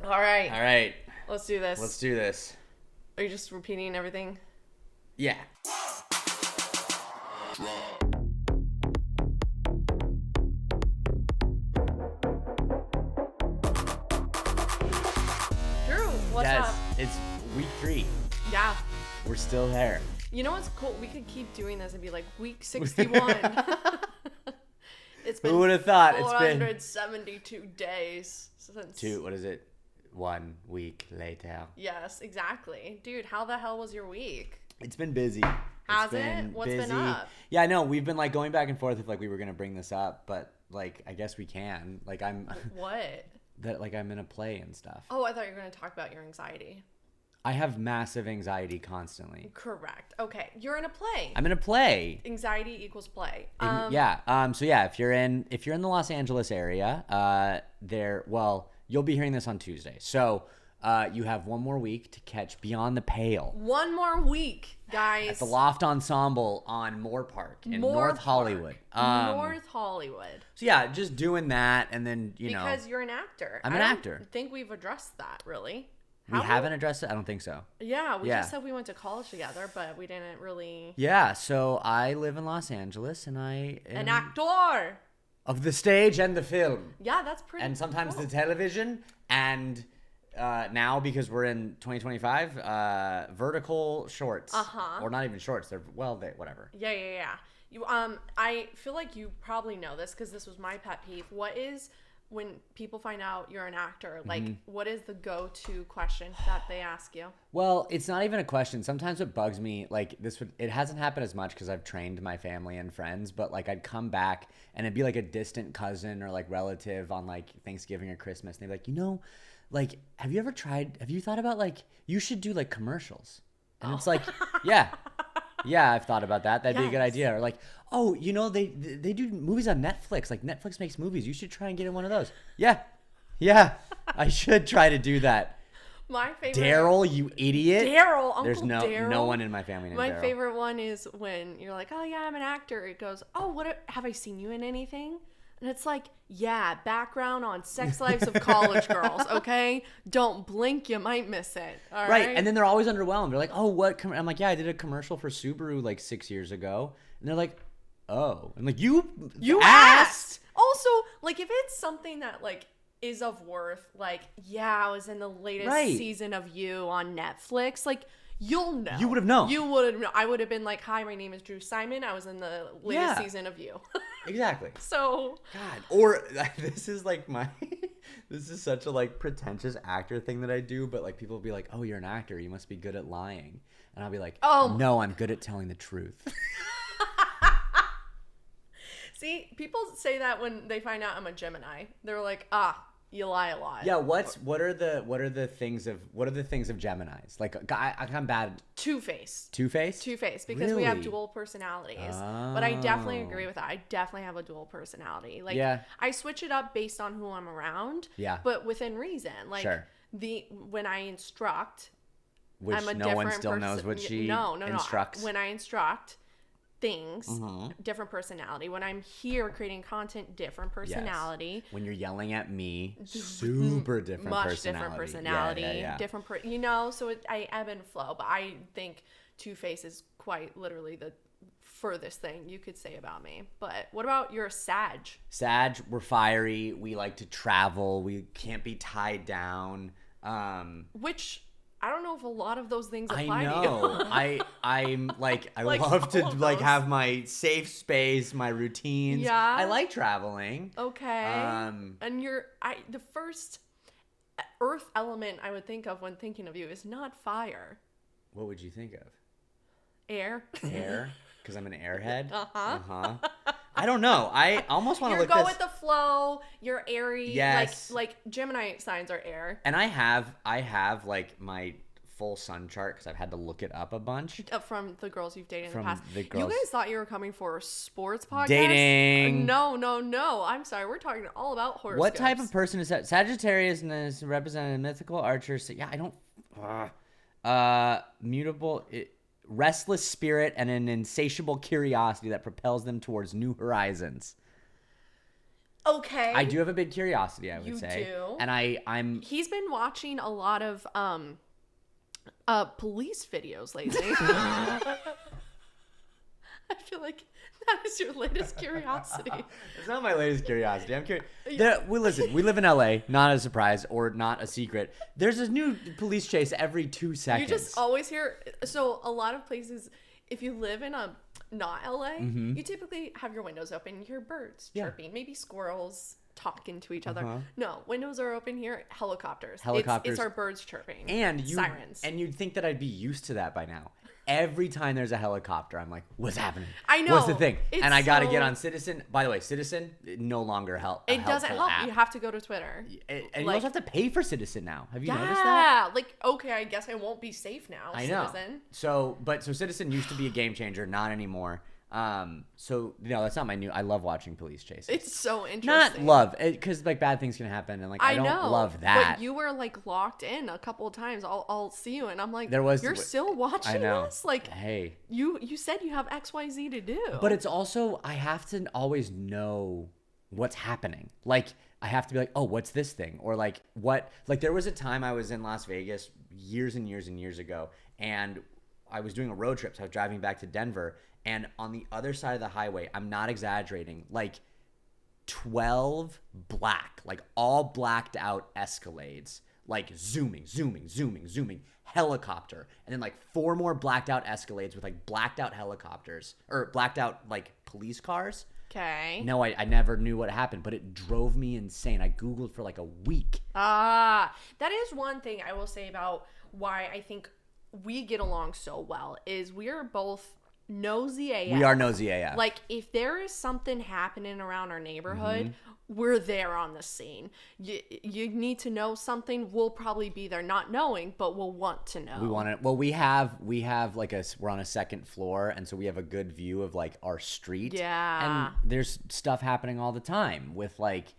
All right. All right. Let's do this. Let's do this. Are you just repeating everything? Yeah. Drew, what's up? It's week 3. Yeah. We're still there. You know what's cool? We could keep doing this and be like week 61. It's been Who would have thought? It's been 472 days since. 1 week later. Yes, exactly. Dude, how the hell was your week? It's been busy. Has it? What's been up? Yeah, I know. We've been like going back and forth if like we were gonna bring this up, but like I guess we can. Like I'm What? that like I'm in a play and stuff. Oh, I thought you were going to talk about your anxiety. I have massive anxiety constantly. Correct. Okay, you're in a play. I'm in a play. Anxiety equals play. Yeah. So yeah, if you're in the Los Angeles area, you'll be hearing this on Tuesday. So you have one more week to catch Beyond the Pale. One more week, guys. At the Loft Ensemble on Moore Park in North Hollywood. North Hollywood. So yeah, just doing that, and then because you're an actor. I'm an actor. I think we've addressed that really. We haven't addressed it? I don't think so. Yeah, we just said we went to college together, but we didn't really. Yeah, so I live in Los Angeles, and I am an actor of the stage and the film. Yeah, that's pretty. And sometimes cool. the television, and now because we're in 2025, vertical shorts. Or not even shorts. They're whatever. Yeah. You I feel like you probably know this because this was my pet peeve. What is when people find out you're an actor, like what is the go-to question that they ask you? Well, it's not even a question. Sometimes what bugs me, like it hasn't happened as much because I've trained my family and friends, but like I'd come back and it'd be like a distant cousin or like relative on like Thanksgiving or Christmas, and they'd be like, like have you thought about like you should do like commercials? And it's like, yeah, I've thought about that. That'd be a good idea. Or like, oh, they do movies on Netflix. Like Netflix makes movies. You should try and get in one of those. Yeah. I should try to do that. My favorite. Daryl, you idiot. Daryl, Uncle There's Daryl. no one in my family named Daryl. My favorite one is when you're like, oh yeah, I'm an actor. It goes, oh, have I seen you in anything? And it's like, yeah, background on Sex Lives of College Girls, okay? Don't blink, you might miss it, all right? And then they're always underwhelmed. They're like, oh, what? I'm like, yeah, I did a commercial for Subaru like 6 years ago. And they're like, oh. I'm like, you asked? Also, like, if it's something that, like, is of worth, like, yeah, I was in the latest season of You on Netflix, like, you'll know. You would have known. You would have known. I would have been like, hi, my name is Drew Simon. I was in the latest season of You. Exactly. So. God. Or this is like this is such a like pretentious actor thing that I do, but like people will be like, oh, you're an actor. You must be good at lying. And I'll be like, oh, no, I'm good at telling the truth. See, people say that when they find out I'm a Gemini. They're like, you lie a lot. Yeah, what are the things of Geminis? Like I'm bad. Two-faced. Two-faced? Two-faced because we have dual personalities. But I definitely agree with that. I definitely have a dual personality. Like I switch it up based on who I'm around. Yeah. But within reason. Like when I instruct, which I'm a no one still knows what she instructs. When I instruct things, different personality. When I'm here creating content, different personality. Yes. When you're yelling at me, super different much personality. Different personality. Different so I ebb and flow, but I think Two-Face is quite literally the furthest thing you could say about me. But what about your Sag? Sag, we're fiery. We like to travel. We can't be tied down. Which I don't know if a lot of those things apply to you. I'm like, I love to like have my safe space, my routines. Yeah. I like traveling. Okay. And the first earth element I would think of when thinking of you is not fire. What would you think of? Air. Air? Because I'm an airhead? I don't know. I almost want to look go with the flow. You're airy. Yes. Like Gemini signs are air. And I have like my full sun chart because I've had to look it up a bunch. From the girls you've dated in the past. You guys thought you were coming for a sports podcast? Dating. No. I'm sorry. We're talking all about horoscopes. What type of person is that? Sagittarius is represented mythical archers. Yeah, I don't. Mutable. Restless spirit and an insatiable curiosity that propels them towards new horizons. Okay. I do have a big curiosity, I would You say. do? And I'm He's been watching a lot of police videos lately. I feel like that is your latest curiosity. It's not my latest curiosity. I'm curious. Listen, we live in LA, not a surprise or not a secret. There's a new police chase every 2 seconds. You just always hear, so a lot of places, if you live in a not LA, you typically have your windows open, you hear birds chirping, maybe squirrels talking to each other. No, windows are open here, helicopters. It's our birds chirping. And sirens. And you'd think that I'd be used to that by now. Every time there's a helicopter, I'm like, what's happening? I know. What's the thing? And I got to get on Citizen. By the way, Citizen no longer help. It doesn't help. App. You have to go to Twitter. And you also have to pay for Citizen now. Have you noticed Yeah. that? Like, okay, I guess I won't be safe now, I know. Citizen. So Citizen used to be a game changer, not anymore. That's not my new. I love watching police chases. It's so interesting. Not love, because like bad things can happen, and like I don't love that. But you were like locked in a couple of times. I'll see you, and I'm like, you're still watching I know. this? Like, hey, you said you have XYZ to do. But it's also I have to always know what's happening. Like I have to be like, oh, what's this thing? Or like what? Like there was a time I was in Las Vegas years and years and years ago, and I was doing a road trip. So I was driving back to Denver. And on the other side of the highway, I'm not exaggerating, like 12 black, like all blacked out Escalades, like zooming, helicopter. And then like 4 more blacked out Escalades with like blacked out helicopters or blacked out like police cars. Okay. No, I never knew what happened, but it drove me insane. I Googled for like a week. That is one thing I will say about why I think we get along so well is we are both nosy AF. We are nosy AF. Like, if there is something happening around our neighborhood, we're there on the scene. You need to know something, we'll probably be there, not knowing, but we'll want to know. We want to. Well, we have like we're on a second floor, and so we have a good view of like our street. Yeah. And there's stuff happening all the time with like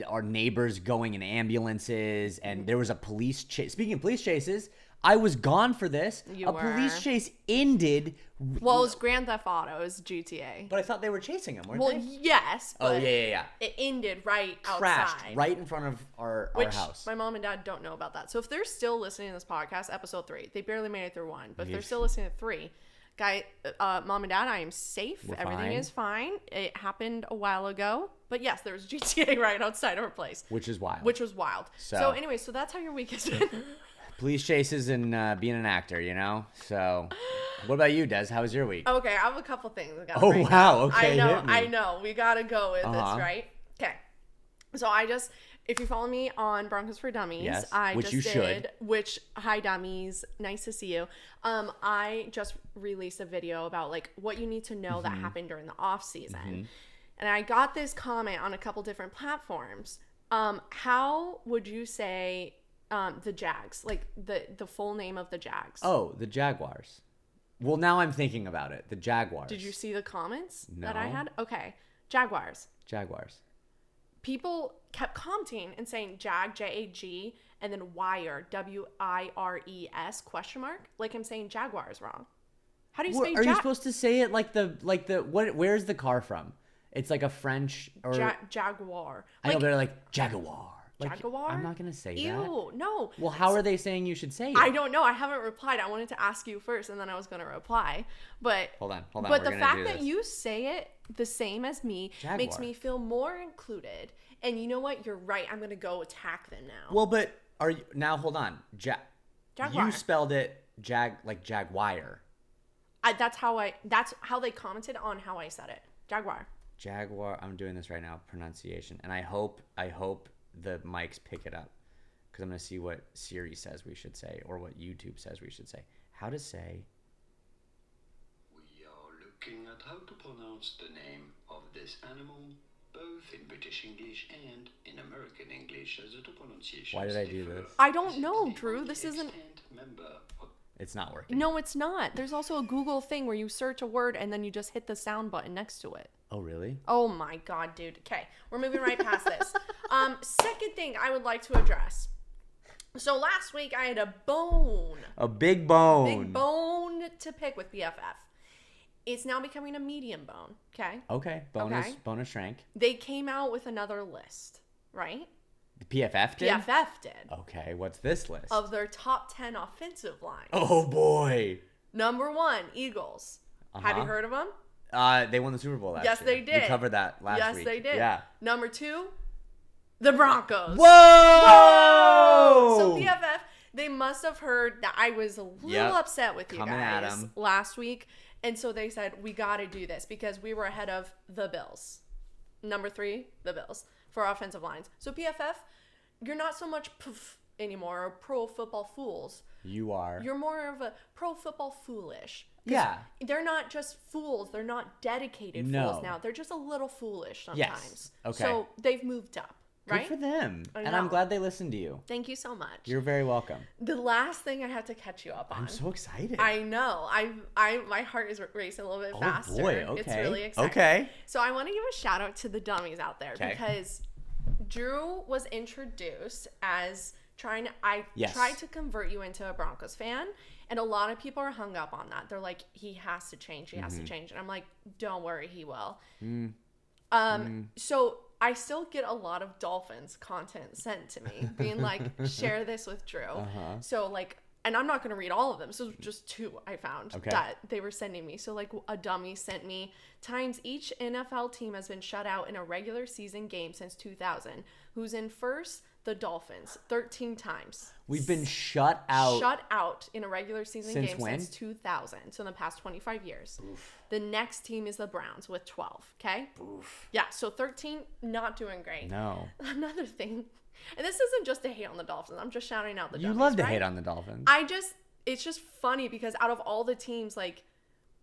our neighbors going in ambulances, and there was a police chase. Speaking of police chases, I was gone for this. You were. Police chase ended. Well, it was Grand Theft Auto. It was GTA. But I thought they were chasing him, weren't Well, they? yes. Oh, But yeah. it ended right Crashed outside. right in front of our house. My mom and dad don't know about that. So if they're still listening to this podcast, episode 3, they barely made it through 1, but if they're still listening to 3, mom and dad, I am safe. Everything is fine. It happened a while ago. But yes, there was GTA right outside our place. Which is wild. Which was wild. So anyway, so that's how your week has been. Police chases and being an actor, you know? So, what about you, Des? How was your week? Okay, I have a couple things. Oh, wow. Okay, I know. We got to go with this, right? Okay. So if you follow me on Broncos for Dummies, yes, hi dummies, nice to see you. I just released a video about like what you need to know that happened during the off season. And I got this comment on a couple different platforms. How would you say the Jags, like the full name of the Jags? Oh, the Jaguars. Well, now I'm thinking about it. The Jaguars. Did you see the comments No. that I had? Okay. Jaguars. People kept commenting and saying Jag, and then wire, WIRES ? Like I'm saying Jaguars wrong. How do you say Are you supposed to say it like the where's the car from? It's like a French or Jaguar. I know they're like Jaguar. Like, Jaguar? I'm not going to say that. Ew, no. Well, how are they saying you should say it? I don't know. I haven't replied. I wanted to ask you first, and then I was going to reply. But Hold on. But the fact that you say it the same as me Jaguar makes me feel more included. And you know what? You're right. I'm going to go attack them now. Well, but are you now? Hold on. Jaguar. You spelled it like Jaguar. That's how they commented on how I said it. Jaguar. I'm doing this right now. Pronunciation, and I hope the mics pick it up because I'm going to see what Siri says we should say or what YouTube says we should say. How to say. We are looking at how to pronounce the name of this animal, both in British English and in American English, as the pronunciation. Why did I do this? I don't know, Drew. This isn't. It's not working. No, it's not. There's also a Google thing where you search a word and then you just hit the sound button next to it. Oh, really? Oh my God, dude. Okay, we're moving right past this. Second thing I would like to address. So last week I had a big bone to pick with BFF. It's now becoming a medium bone. Okay. Okay. Bonus rank. They came out with another list, right? The PFF did? PFF did. Okay, what's this list? Of their top 10 offensive lines. Oh, boy. Number 1, Eagles. Have you heard of them? They won the Super Bowl last year. Yes, they did. We covered that last week. Yes, they did. Yeah. Number 2, the Broncos. Whoa! So PFF, they must have heard that I was a little upset with you guys last week. And so they said, we got to do this because we were ahead of the Bills. Number 3, the Bills for offensive lines. So PFF, you're not so much anymore or pro football fools. You are. You're more of a pro football foolish. Yeah. They're not just fools. They're not dedicated fools now. They're just a little foolish sometimes. Yes. Okay. So they've moved up, right? Good for them. And I'm glad they listened to you. Thank you so much. You're very welcome. The last thing I have to catch you up on. I'm so excited. I know. My heart is racing a little bit faster. Oh boy, okay. It's really exciting. Okay. So I want to give a shout out to the dummies out there because Drew was introduced as tried to convert you into a Broncos fan, and a lot of people are hung up on that. They're like, he has to change. He has to change. And I'm like, don't worry, he will. So I still get a lot of Dolphins content sent to me being like, share this with Drew. So like, and I'm not going to read all of them. So just 2 I found that they were sending me. So like a dummy sent me times each NFL team has been shut out in a regular season game since 2000. Who's in first? The Dolphins, 13 times. We've been shut out. Shut out in a regular season game when? since 2000. So in the past 25 years. Oof. The next team is the Browns with 12. Okay. Oof. Yeah. So 13, not doing great. No. Another thing, and this isn't just to hate on the Dolphins. I'm just shouting out the Dolphins. You love to hate on the Dolphins. It's just funny because out of all the teams, like,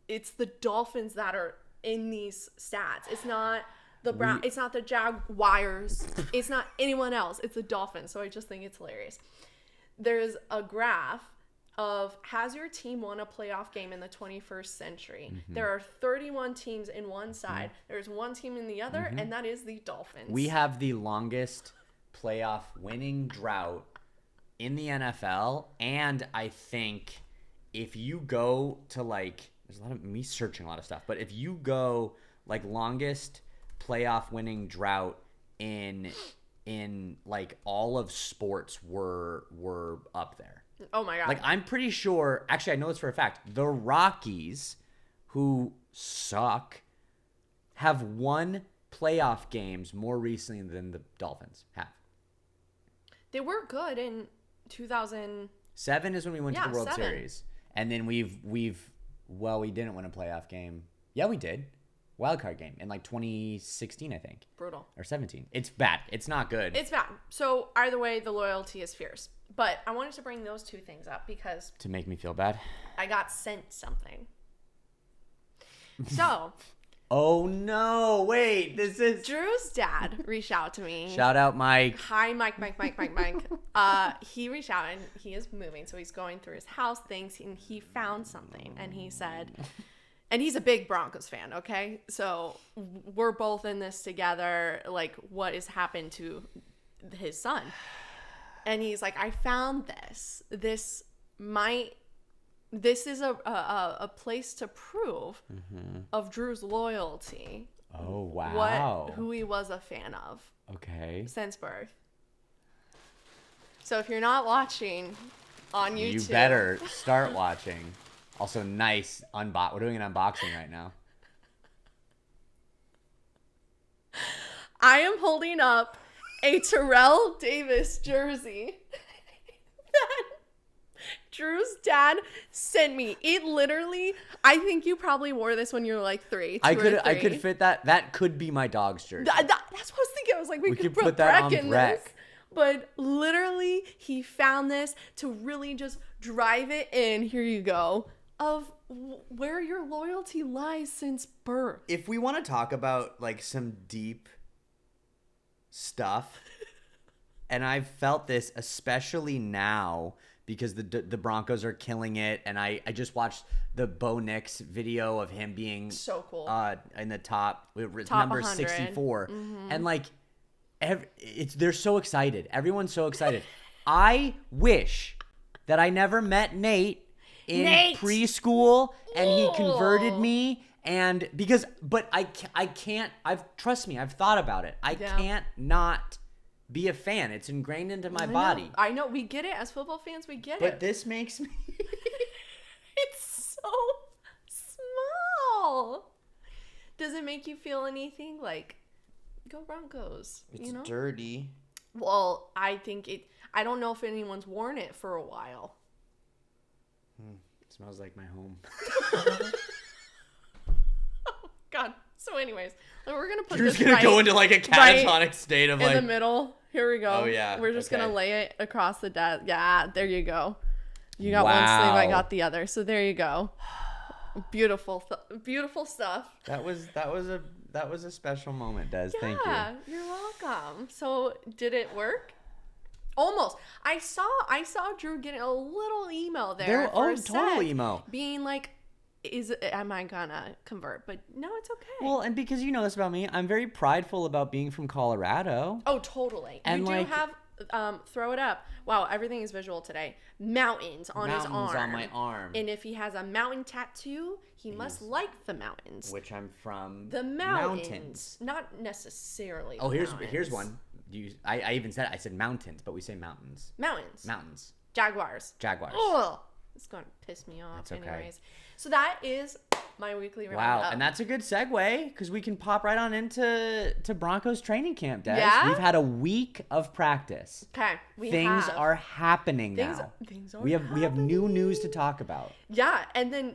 it's the Dolphins that are in these stats. It's not it's not the Jaguars. It's not anyone else. It's the Dolphins. So I just think it's hilarious. There's a graph of, has your team won a playoff game in the 21st century? There are 31 teams in one side. There's one team in the other, and that is the Dolphins. We have the longest playoff winning drought in the NFL, and I think if you go to like, there's a lot of me searching a lot of stuff, but if you go like longest playoff winning drought in like all of sports were up there. Oh my god. Like I'm pretty sure, actually I know this for a fact, the Rockies, who suck, have won playoff games more recently than the Dolphins have. They were good in 2007 is when we went to the World Series. And then we didn't win a playoff game. Yeah, we did. Wildcard game in like 2016, I think. Brutal. Or 17. It's bad. It's not good. It's bad. So either way, the loyalty is fierce. But I wanted to bring those 2 things up because... To make me feel bad? I got sent something. So... Oh no, wait, this is... Drew's dad reached out to me. Shout out Mike. Hi, Mike. He reached out and he is moving. So he's going through his house things and he found something. And he said... And he's a big Broncos fan, okay? So we're both in this together, like what has happened to his son. And he's like, I found this. This is a place to prove of Drew's loyalty. Oh, wow. Who he was a fan of. Okay. Since birth. So if you're not watching on YouTube. You better start watching. Also, nice we're doing an unboxing right now. I am holding up a Terrell Davis jersey that Drew's dad sent me. It literally, I think you probably wore this when you were like 3. I could fit that. That could be my dog's jersey. That's what I was thinking. I was like, we could put that Breck on in Breck. this. But literally, he found this to really just drive it in. Here you go. Of where your loyalty lies since birth. If we want to talk about like some deep stuff, and I've felt this especially now because the Broncos are killing it, and I just watched the Bo Nix video of him being so cool in the top number 100. 64, and like they're so excited. Everyone's so excited. I wish that I never met Nate in preschool and he converted me And but I can't, trust me, I've thought about it. I Yeah. can't not be a fan. It's ingrained into my body. I know. We get it. As football fans, we get But it. this makes me... It's so small. Does it make you feel anything? Like, go Broncos. It's you know? dirty. Well, I think I don't know if anyone's worn it for a while. It smells like my home. God. So anyways, we're going to put Drew's this going to go into like a catatonic state of in like... the middle. Here we go. Oh, yeah. We're just going to Okay. lay it across the desk. Yeah, there you go. You got one sleeve, I Wow. got the other. So there you go. Beautiful stuff. That was a special moment, Des. Thank you. Yeah, you're welcome. So did it work? Almost. I saw Drew getting a little emo there. For a total sec, emo. Being like, am I gonna convert? But no, it's okay. Well, and because you know this about me, I'm very prideful about being from Colorado. Oh, totally. And you do like- have throw it up. Wow, everything is visual today. Mountains on his arm. Mountains on my arm. And if he has a mountain tattoo, he must like the mountains. Which I'm from. The mountains. Not necessarily. Oh, the here's mountains. one. I even said, I said mountains, but we say mountains. Mountains. Mountains. Jaguars. Jaguars. Oh, it's going to piss me off. That's okay. Anyways. So that is my weekly Wow, roundup. and that's a good segue because we can pop right on into Broncos training camp, Des. Yeah? We've had a week of practice. Okay, Things are happening now. Things are We have new news to talk about. Yeah, and then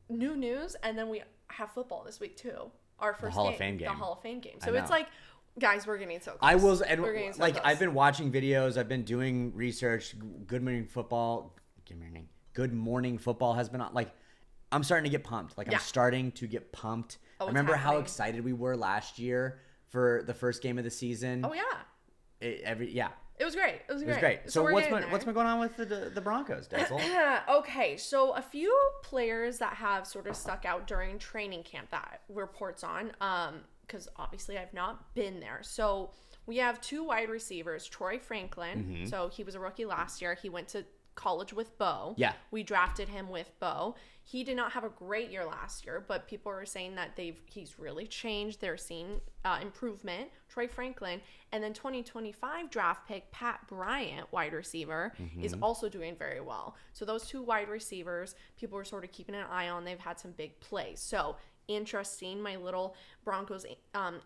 new news, and then we have football this week too. Our first Hall of Fame game. the Hall of Fame game. I So it's know. like, guys, we're getting so close. I will, and We're getting so like close. I've been watching videos, I've been doing research. Good Morning Football, Good Morning Football has been on. Like, I'm starting to get pumped. Like, Yeah. I'm starting to get pumped. Oh, I it's remember how happening. excited we were last year for the first game of the season. Oh yeah, It it was great. It was was great. great. So we're what's getting been there. going on with the Broncos, Denzel? Okay, so a few players that have sort of stuck out during training camp that reports on, because obviously I've not been there. So we have two wide receivers, Troy Franklin. Mm-hmm. So he was a rookie last year. He went to college with Bo. Yeah. We drafted him with Bo. He did not have a great year last year, but people are saying that he's really changed. They're seeing improvement. Troy Franklin. And then 2025 draft pick Pat Bryant, wide receiver, is also doing very well. So those two wide receivers, people are sort of keeping an eye on. They've had some big plays. So interesting. My little Broncos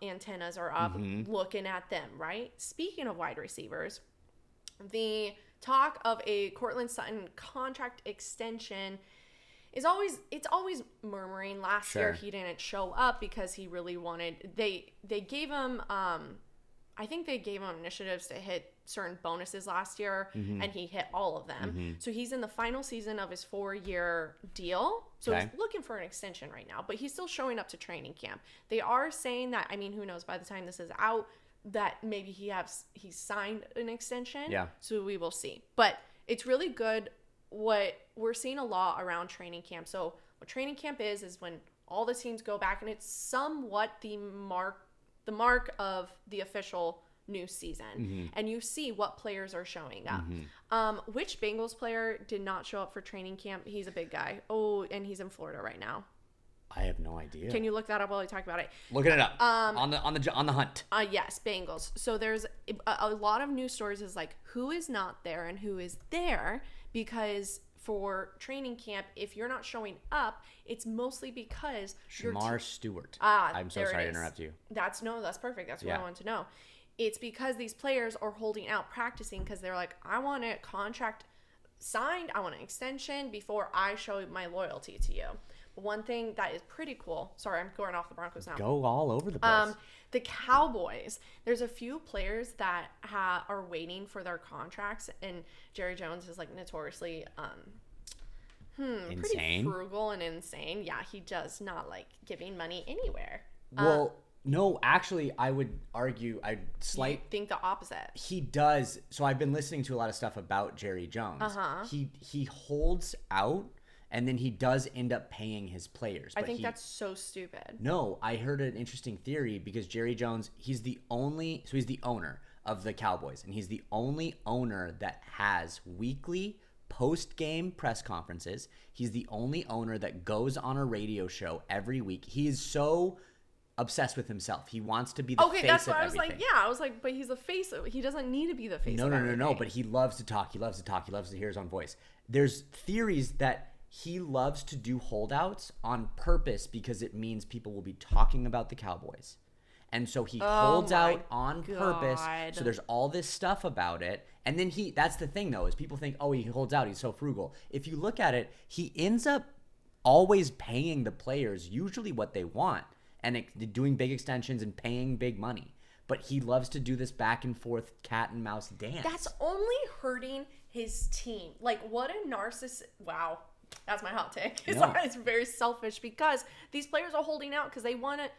antennas are up looking at them, right? Speaking of wide receivers, the talk of a Courtland Sutton contract extension is always murmuring. Last year he didn't show up because he really wanted they gave him I think they gave him initiatives to hit certain bonuses last year and he hit all of them. So he's in the final season of his 4-year deal. So he's looking for an extension right now, but he's still showing up to training camp. They are saying that, I mean, who knows, by the time this is out, that maybe he's signed an extension. Yeah. So we will see. But it's really good. What we're seeing a lot around training camp. So what training camp is when all the teams go back, and it's somewhat the mark of the official new season. And you see what players are showing up. Which Bengals player did not show up for training camp? He's a big guy. Oh, and he's in Florida right now. I have no idea. Can you look that up while we talk about it? Looking it up. On the hunt. Yes, Bengals. So there's a lot of news stories is like who is not there and who is there, because for training camp, if you're not showing up, it's mostly because Shamar Stewart. I'm so sorry to interrupt you. That's perfect. That's what I want to know. It's because these players are holding out practicing because they're like, I want a contract signed, I want an extension before I show my loyalty to you. But one thing that is pretty cool, sorry, I'm going off the Broncos now. Go all over the place. The Cowboys, there's a few players that are waiting for their contracts, and Jerry Jones is like notoriously Insane. pretty frugal and insane. Yeah, he does not like giving money anywhere. Well, no, actually, I would argue, You think the opposite. He does. So I've been listening to a lot of stuff about Jerry Jones. He holds out, and then he does end up paying his players. I think that's so stupid. No, I heard an interesting theory because Jerry Jones, he's the owner of the Cowboys, and he's the only owner that has weekly post-game press conferences. He's the only owner that goes on a radio show every week. He is so obsessed with himself. He wants to be the face of everything. Okay, that's why I was like, yeah, I was like, but he's the face of, he doesn't need to be the face of everything. No, but he loves to talk. He loves to hear his own voice. There's theories that he loves to do holdouts on purpose because it means people will be talking about the Cowboys. And so he holds out on purpose. So there's all this stuff about it. And then that's the thing though, is people think, oh, he holds out, he's so frugal. If you look at it, he ends up always paying the players usually what they want and doing big extensions and paying big money. But he loves to do this back and forth cat and mouse dance. That's only hurting his team. Like, what a narcissist. Wow. That's my hot take. It's very selfish because these players are holding out because they want to.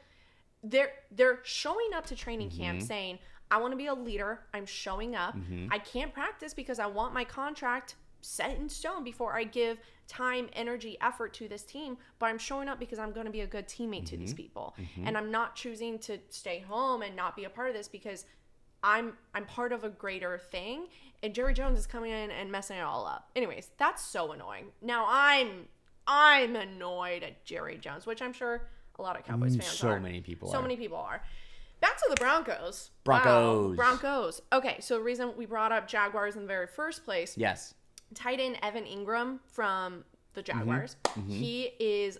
They're showing up to training camp saying, I want to be a leader. I'm showing up. I can't practice because I want my contract set in stone before I give time, energy, effort to this team. But I'm showing up because I'm going to be a good teammate to these people. And I'm not choosing to stay home and not be a part of this because I'm part of a greater thing. And Jerry Jones is coming in and messing it all up. Anyways, that's so annoying. Now I'm annoyed at Jerry Jones, which I'm sure a lot of Cowboys fans are. So many people are. Back to the Broncos. Wow. Broncos. Okay, so the reason we brought up Jaguars in the very first place. Yes. Tight end Evan Engram from the Jaguars. He is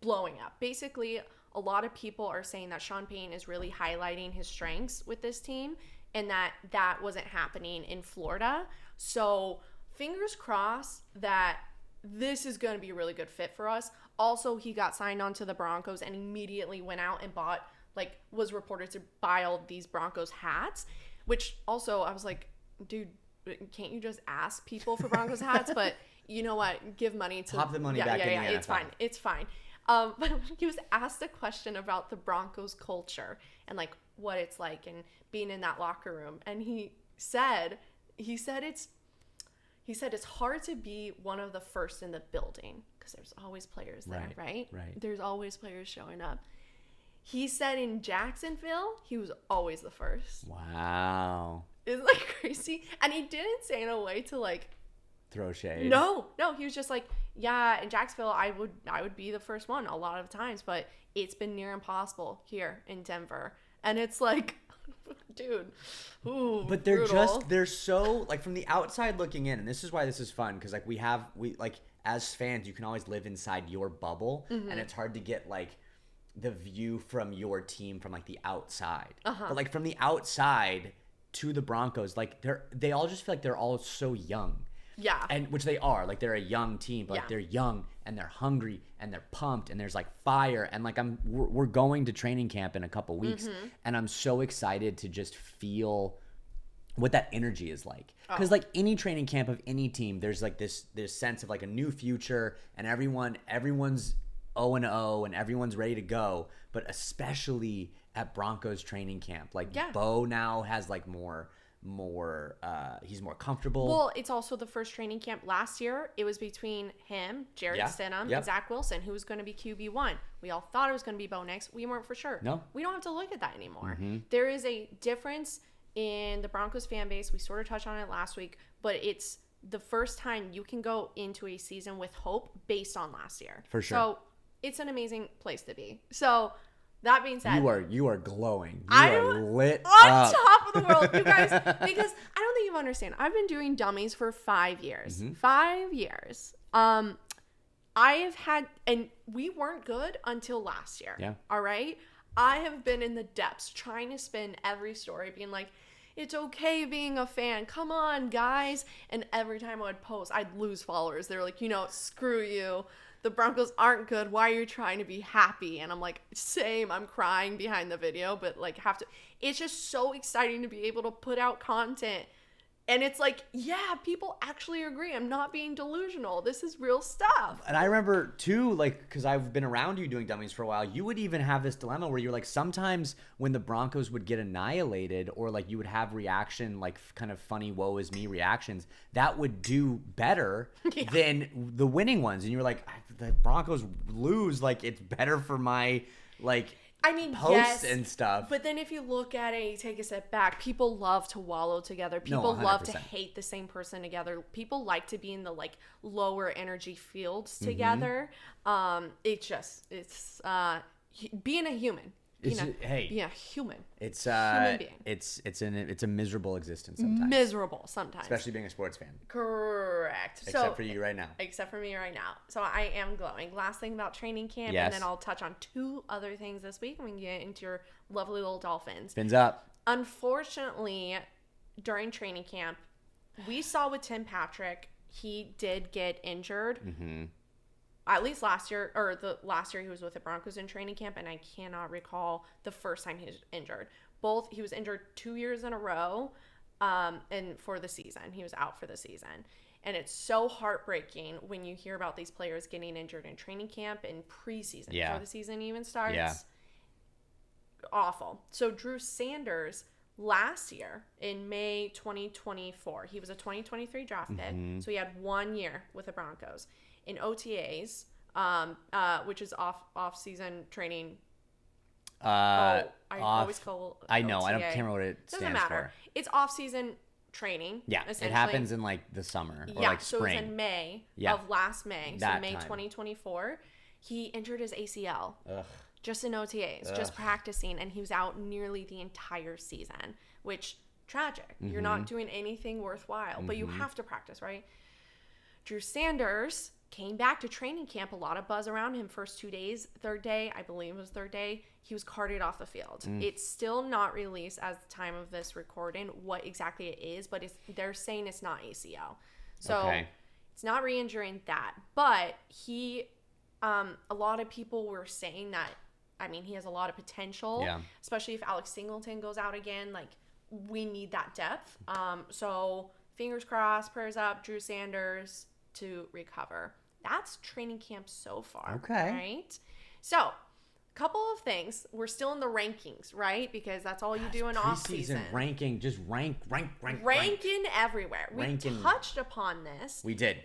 blowing up. Basically, a lot of people are saying that Sean Payton is really highlighting his strengths with this team and that wasn't happening in Florida. So fingers crossed that this is going to be a really good fit for us. Also, he got signed on to the Broncos and immediately went out and was reported to buy all these Broncos hats, which also I was like, dude, can't you just ask people for Broncos hats? But you know what? Give money to... Pop the money back in the NFL. It's fine. But he was asked a question about the Broncos culture and what it's like and being in that locker room. And he said it's hard to be one of the first in the building because there's always players there, right? Right. There's always players showing up. He said in Jacksonville, he was always the first. Wow. Isn't that crazy? And he didn't say in a way to throw shade. No, he was just yeah, in Jacksonville, I would be the first one a lot of times, but it's been near impossible here in Denver. And it's dude, ooh, but they're so from the outside looking in, and this is why this is fun because we as fans you can always live inside your bubble, and it's hard to get the view from your team from the outside. But from the outside to the Broncos, they all just feel like they're all so young. Yeah. And which they are. They're a young team, but they're young and they're hungry and they're pumped and there's fire and we're going to training camp in a couple weeks and I'm so excited to just feel what that energy is like. Cuz any training camp of any team, there's this sense of a new future and everyone's 0-0 and everyone's ready to go, but especially at Broncos training camp. Bo now has more he's more comfortable. Well, it's also the first training camp last year. It was between him, Jared Stidham, and Zach Wilson, who was going to be QB1. We all thought it was going to be Bo Nix. We weren't for sure. No. We don't have to look at that anymore. There is a difference in the Broncos fan base. We sort of touched on it last week, but it's the first time you can go into a season with hope based on last year. For sure. So it's an amazing place to be. So that being said, you are glowing. I'm lit on up. top of the world, you guys. Because I don't think you understand. I've been doing dummies for 5 years. 5 years. I have had, and we weren't good until last year. Yeah. All right. I have been in the depths trying to spin every story, being it's okay being a fan. Come on, guys. And every time I would post, I'd lose followers. They're screw you. The Broncos aren't good. Why are you trying to be happy? And I'm same. I'm crying behind the video, but have to. It's just so exciting to be able to put out content. And it's yeah, people actually agree. I'm not being delusional. This is real stuff. And I remember too, because I've been around you doing dummies for a while, you would even have this dilemma where you're sometimes when the Broncos would get annihilated or you would have reaction, kind of funny, woe is me reactions, that would do better than the winning ones. And you were the Broncos lose, it's better for my, I mean, posts yes, and stuff. But then if you look at it, you take a step back, people love to wallow together. No, People love to 100%. hate the same person together. People like to be in the like lower energy fields together. It's being a human. Being a human. It's human being. it's a miserable existence sometimes. Miserable sometimes. Especially being a sports fan. Correct. Except for you right now. Except for me right now. So I am glowing. Last thing about training camp, Yes. and then I'll touch on 2 other things this week, and we can get into your lovely little Dolphins. Fins up. Unfortunately, during training camp, we saw with Tim Patrick, he did get injured. Mm-hmm. At least last year, or the last year he was with the Broncos in training camp, and I cannot recall the first time he was injured. He was injured 2 years in a row, and for the season. He was out for the season. And it's so heartbreaking when you hear about these players getting injured in training camp and preseason, before the season even starts. Yeah. Awful. So Drew Sanders, last year in May 2024, he was a 2023 draft pick, so he had 1 year with the Broncos. In OTAs, which is off-season training. I always call I know. OTA. I can't remember what it stands Doesn't matter. for. It's off-season training. Yeah, it essentially. happens in like the summer or like so spring. it's in May Yeah. of last May. That So May time. 2024, he injured his ACL. Ugh. Just in OTAs, just practicing, and he was out nearly the entire season, which tragic. You're not doing anything worthwhile, but you have to practice, right? Drew Sanders came back to training camp, a lot of buzz around him first 2 days. Third day, I believe it was third day, he was carted off the field. It's still not released at the time of this recording what exactly it is, but they're saying it's not ACL. So it's not re-injuring that. But he, a lot of people were saying that, I mean, he has a lot of potential, especially if Alex Singleton goes out again. Like, we need that depth. So fingers crossed, prayers up, Drew Sanders to recover. That's training camp so far. Okay. Right? So, couple of things. We're still in the rankings, right? Because that's all you do in off-season. Ranking, just rank. Ranking everywhere. We touched upon this. We did.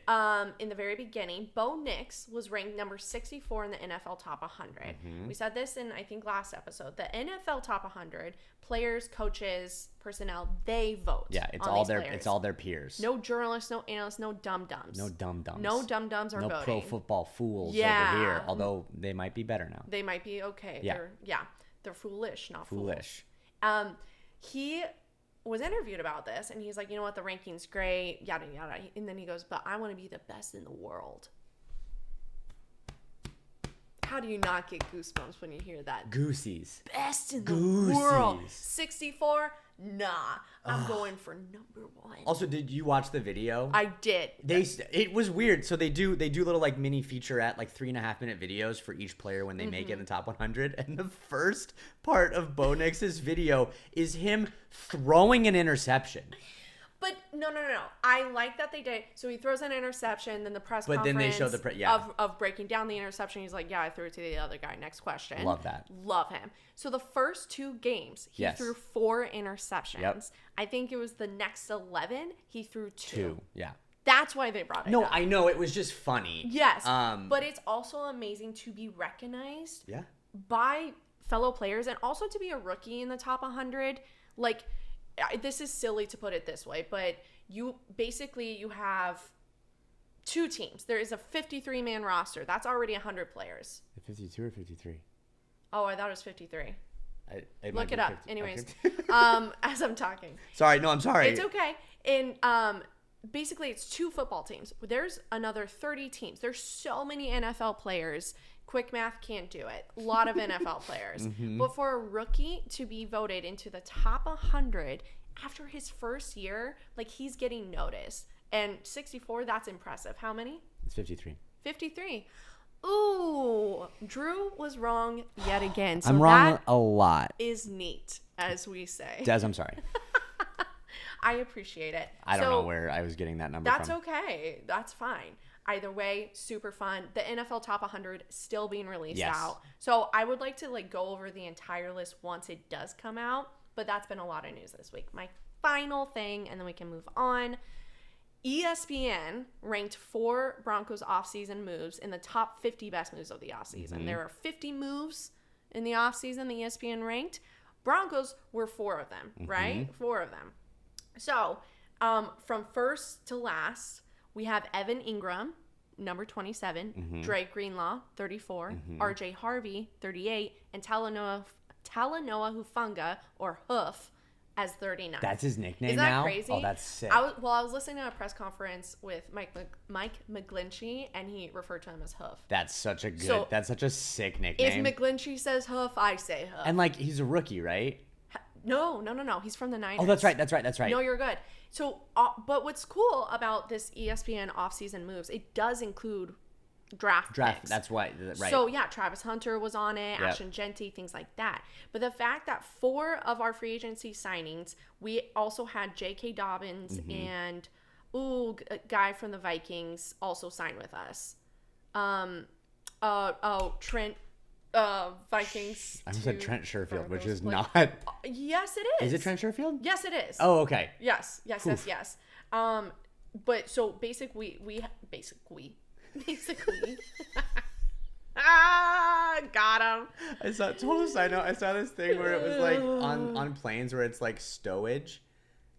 In the very beginning, Bo Nix was ranked number 64 in the NFL Top 100. We said this in, I think, last episode. The NFL Top 100, players, coaches, personnel, they vote. Yeah, it's on all these their players. it's all their peers. No journalists, no analysts, no dum-dums. No dum-dums. No dum-dums are no voting. pro football fools Yeah. over here, although they might be better now. They might be okay. Yeah. They're foolish, not Foolish. fools. He was interviewed about this, and he's like, you know what, the ranking's great, yada, yada. And then he goes, but I want to be the best in the world. How do you not get goosebumps when you hear that? Goosies. Best in the world. 64? Nah. I'm going for number 1. Also, did you watch the video? I did. It was weird. So they do little like mini featurette, like 3.5-minute videos for each player when they make it in the top 100. And the first part of Bo Nix's video is him throwing an interception. But no. I like that they did. So he throws an interception, then the press But conference then they show the of breaking down the interception. He's like, yeah, I threw it to the other guy. Next question. Love that. Love him. So the first 2 games, he threw 4 interceptions. Yep. I think it was the next 11, he threw 2. Yeah. That's why they brought it No, up. I know. It was just funny. Yes. But it's also amazing to be recognized by fellow players and also to be a rookie in the top 100. Like, this is silly to put it this way, but you have 2 teams. There is a 53-man roster. That's already 100 players. 52 or 53? Oh, I thought it was 53. Look it up. Anyways, as I'm talking. Sorry, no, I'm sorry. It's okay. And basically, it's 2 football teams. There's another 30 teams. There's so many NFL players. Quick math can't do it. A lot of NFL players. But for a rookie to be voted into the top 100 after his first year, like, he's getting noticed. And 64, that's impressive. How many? It's 53. 53. Ooh, Drew was wrong yet again. So I'm wrong that a lot. is neat, as we say. Des, I'm sorry. I appreciate it. I don't know where I was getting that number That's from. okay. That's fine. Either way, super fun. The NFL Top 100 still being released out. So I would like to go over the entire list once it does come out. But that's been a lot of news this week. My final thing, and then we can move on. ESPN ranked 4 Broncos offseason moves in the top 50 best moves of the offseason. There are 50 moves in the offseason, the ESPN ranked. Broncos were 4 of them, right? 4 of them. So, from first to last, we have Evan Engram, number 27, Drake Greenlaw, 34, RJ Harvey, 38, and Talanoa Hufanga, or Hoof, as 39. That's his nickname Isn't that now? crazy? Oh, that's sick. I was listening to a press conference with Mike McGlinchey, and he referred to him as Hoof. That's such a sick nickname. If McGlinchey says Hoof, I say Hoof. And like he's a rookie, right? No. He's from the Niners. Oh, that's right. No, you're good. So, but what's cool about this ESPN offseason moves, it does include draft picks. That's right. So, yeah, Travis Hunter was on it, Ashton Genty, things like that. But the fact that 4 of our free agency signings, we also had J.K. Dobbins and, a guy from the Vikings also signed with us. Trent, Vikings. I said Trent Sherfield, which is not. Yes, it is. Is it Trent Sherfield? Yes, it is. Oh, okay. Yes. But so basically, got him. I saw this thing where it was like on planes where it's like stowage,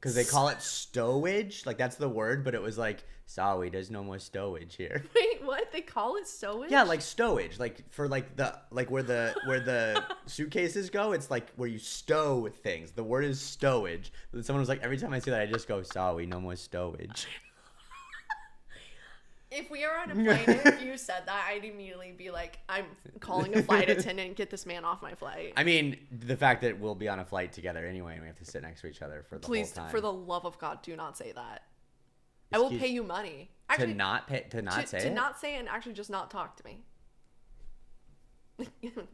because they call it stowage, like that's the word, but it was like, sorry, there's no more stowage here. Wait, what? They call it stowage? Yeah, like stowage, like for like the where the suitcases go, it's like where you stow things. The word is stowage. But someone was like, every time I see that, I just go, sorry, no more stowage. If we are on a plane and if you said that, I'd immediately be like, I'm calling a flight attendant, get this man off my flight. I mean, the fact that we'll be on a flight together anyway and we have to sit next to each other for the whole time. Please, for the love of God, do not say that. I will pay you money. Actually, to not say it? To not say it and actually just not talk to me.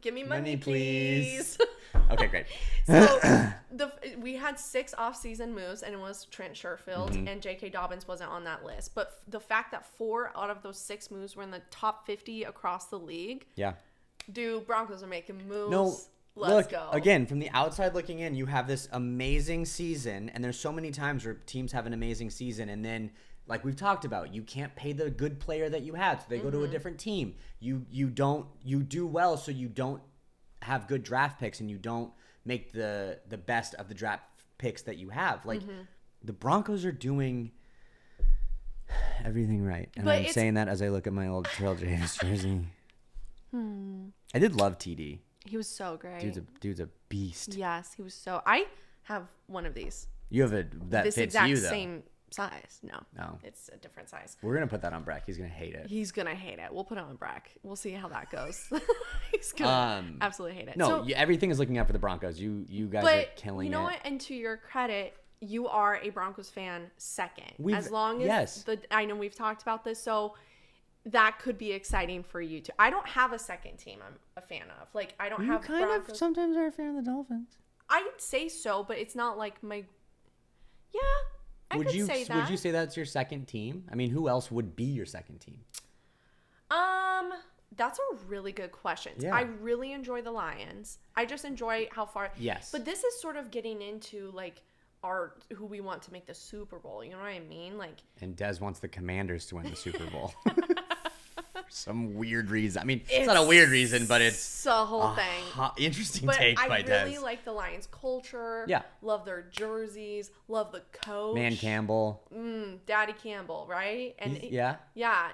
Give me money, please. Okay, great. So we had 6 off-season moves, and it was Trent Sherfield, and J.K. Dobbins wasn't on that list. But the fact that 4 out of those 6 moves were in the top 50 across the league. Yeah. Dude, Broncos are making moves. No, Let's go. Again, from the outside looking in, you have this amazing season, and there's so many times where teams have an amazing season, and then, like we've talked about, you can't pay the good player that you had, so they go to a different team. You do well, so you don't have good draft picks, and you don't make the best of the draft picks that you have. Like the Broncos are doing everything right, and I'm saying that as I look at my old Trailblazers jersey. I did love TD. He was so great. Dude's a beast. Yes, he was so. I have one of these. You have that this fits exact you though. Same size. No, Oh. It's a different size. We're gonna put that on Breck. He's gonna hate it. He's gonna hate it. We'll put it on Breck. We'll see how that goes. He's gonna absolutely hate it. No, everything is looking up for the Broncos. You guys are killing it. You know what? And to your credit, you are a Broncos fan second. As long as I know we've talked about this, so that could be exciting for you too. I don't have a second team I'm a fan of. Like I don't have kind Broncos. of sometimes are a fan of the Dolphins. I'd say so, but it's not like my. Yeah. Would you say that's your second team? I mean, who else would be your second team? That's a really good question. Yeah. I really enjoy the Lions. I just enjoy how far. Yes. But this is sort of getting into like who we want to make the Super Bowl. You know what I mean? Like. And Dez wants the Commanders to win the Super Bowl. For some weird reason. I mean, it's not a weird reason, but it's the whole thing. Interesting but take by Dez. I really like the Lions culture. Yeah. Love their jerseys. Love the coach. Man Campbell. Daddy Campbell, right? And yeah.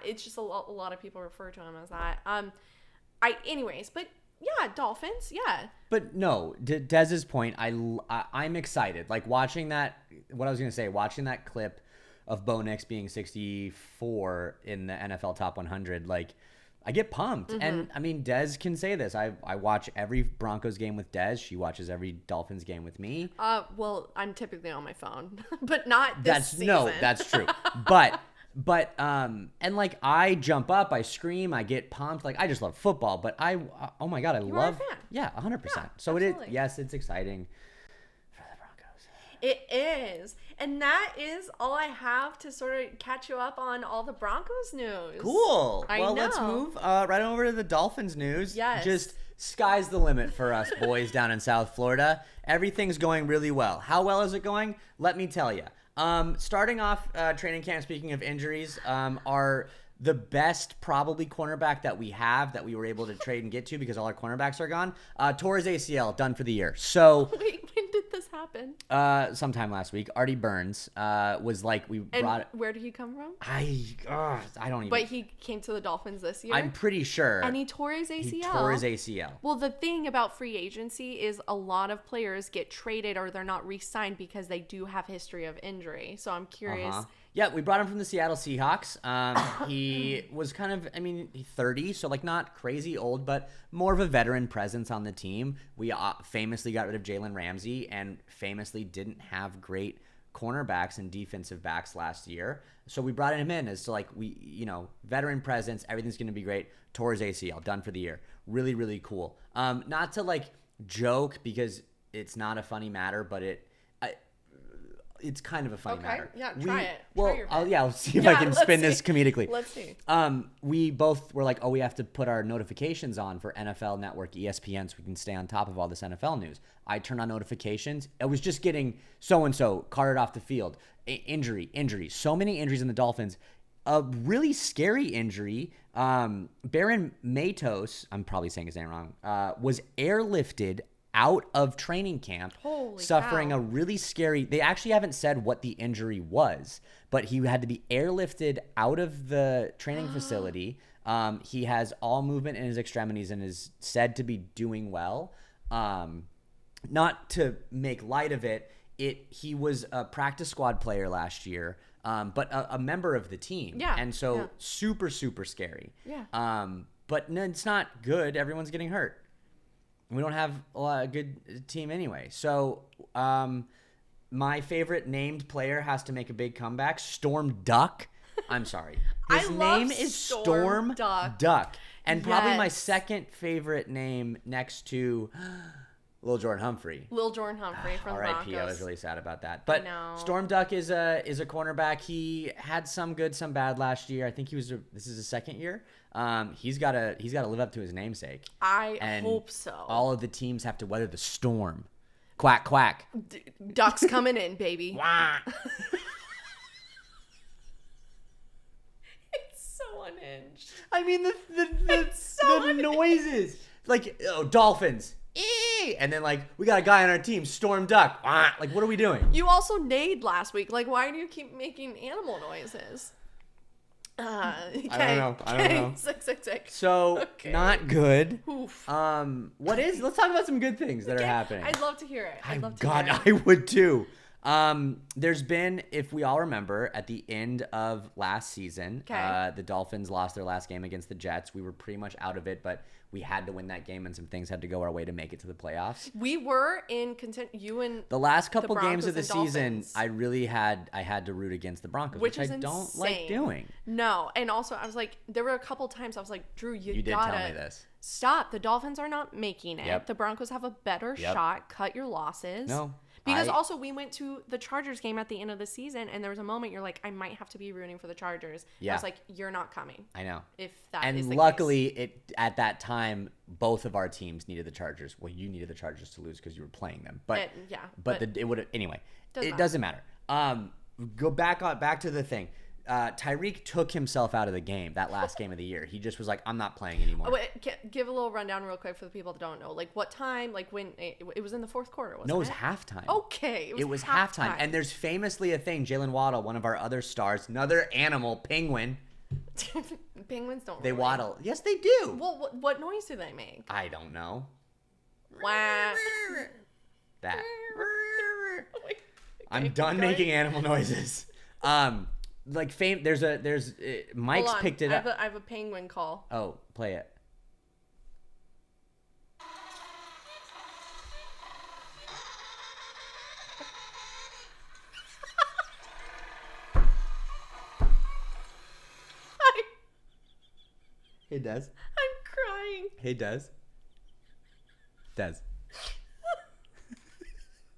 It's just a lot of people refer to him as that. But yeah, Dolphins, yeah. But no, Dez's point, I'm excited. Like watching that, watching that clip of Bo Nix being 64 in the NFL Top 100, like I get pumped. And I mean, Dez can say this. I watch every Broncos game with Dez. She watches every Dolphins game with me. Well, I'm typically on my phone, but not this season. No, that's true. But and like I jump up, I scream, I get pumped. Like I just love football, but oh my God, I love. Yeah, 100%. So absolutely. It's exciting for the Broncos. It is. And that is all I have to sort of catch you up on all the Broncos news. Cool. I know. Let's move right over to the Dolphins news. Yes. Just sky's the limit for us boys down in South Florida. Everything's going really well. How well is it going? Let me tell you. Starting off training camp, speaking of injuries, are the best probably cornerback that we have that we were able to trade and get to because all our cornerbacks are gone. Tore his ACL, done for the year. So Wait, when did this happen? sometime last week, Artie Burns was like And where did he come from? I don't even. But he came to the Dolphins this year. I'm pretty sure. And he tore his ACL. He tore his ACL. Well, the thing about free agency is a lot of players get traded or they're not re-signed because they do have history of injury. So I'm curious. Yeah, we brought him from the Seattle Seahawks. He was kind of, 30, so like not crazy old, but more of a veteran presence on the team. We famously got rid of Jalen Ramsey and famously didn't have great cornerbacks and defensive backs last year. So we brought him in as to like, veteran presence, everything's going to be great. Tore his ACL, done for the year. Really, really cool. Not to like joke because it's not a funny matter, but it's kind of a funny matter. Yeah, try it. Well, I'll see if I can spin this comedically. Let's see. We both were like, we have to put our notifications on for NFL Network, ESPN, so we can stay on top of all this NFL news. I turned on notifications. I was just getting so-and-so carted off the field. Injury. So many injuries in the Dolphins. A really scary injury. Baron Matos, I'm probably saying his name wrong, was airlifted out of training camp, suffering a really scary. They actually haven't said what the injury was, but he had to be airlifted out of the training facility. He has all movement in his extremities and is said to be doing well. Not to make light of it, he was a practice squad player last year, but a member of the team. Yeah. And so super, super scary. Yeah. But no, it's not good. Everyone's getting hurt. We don't have a good team anyway. So my favorite named player has to make a big comeback. Storm Duck. I'm sorry. His name is Storm Duck. And probably my second favorite name next to Lil Jordan Humphrey. Lil Jordan Humphrey from the Broncos. R.I.P. I was really sad about that. But Storm Duck is a cornerback. He had some good, some bad last year. I think this is his second year. He's got to live up to his namesake. I hope so. All of the teams have to weather the storm. Quack, quack. Duck's coming in, baby. It's so unhinged. I mean, the noises. Like, Dolphins. And then, like, we got a guy on our team, Storm Duck. Like, what are we doing? You also neighed last week. Like, why do you keep making animal noises? I don't know. 666. So, not good. Oof. Let's talk about some good things that are happening. I'd love to hear it. I would too. There's been, if we all remember, at the end of last season, the Dolphins lost their last game against the Jets. We were pretty much out of it, but we had to win that game, and some things had to go our way to make it to the playoffs. We were in content. You and the last couple games of the season, I had to root against the Broncos, which I don't like doing. No, and also I was like, there were a couple times I was like, Drew, you did gotta tell me this. Stop. The Dolphins are not making it. Yep. The Broncos have a better shot. Cut your losses. No. Because also we went to the Chargers game at the end of the season, and there was a moment you're like, I might have to be rooting for the Chargers. Yeah. I was like, you're not coming. I know. If that is the And luckily, at that time, both of our teams needed the Chargers. Well, you needed the Chargers to lose because you were playing them. But it would have anyway. It doesn't matter. Go back to the thing. Tyreek took himself out of the game, that last game of the year. He just was like, I'm not playing anymore. Wait, give a little rundown real quick for the people that don't know. Like, what time, like when, it was in the fourth quarter, wasn't it? No, it was halftime. Okay. It was halftime. And there's famously a thing, Jalen Waddle, one of our other stars, another animal, penguin. Penguins don't They really. waddle. Yes, they do. Well, what noise do they make? I don't know. Wah. That. Okay, I'm done making animal noises. There's Mike's picked it up. I have a penguin call. Oh, play it. Hey, Des. I'm crying. Hey, Des. Des.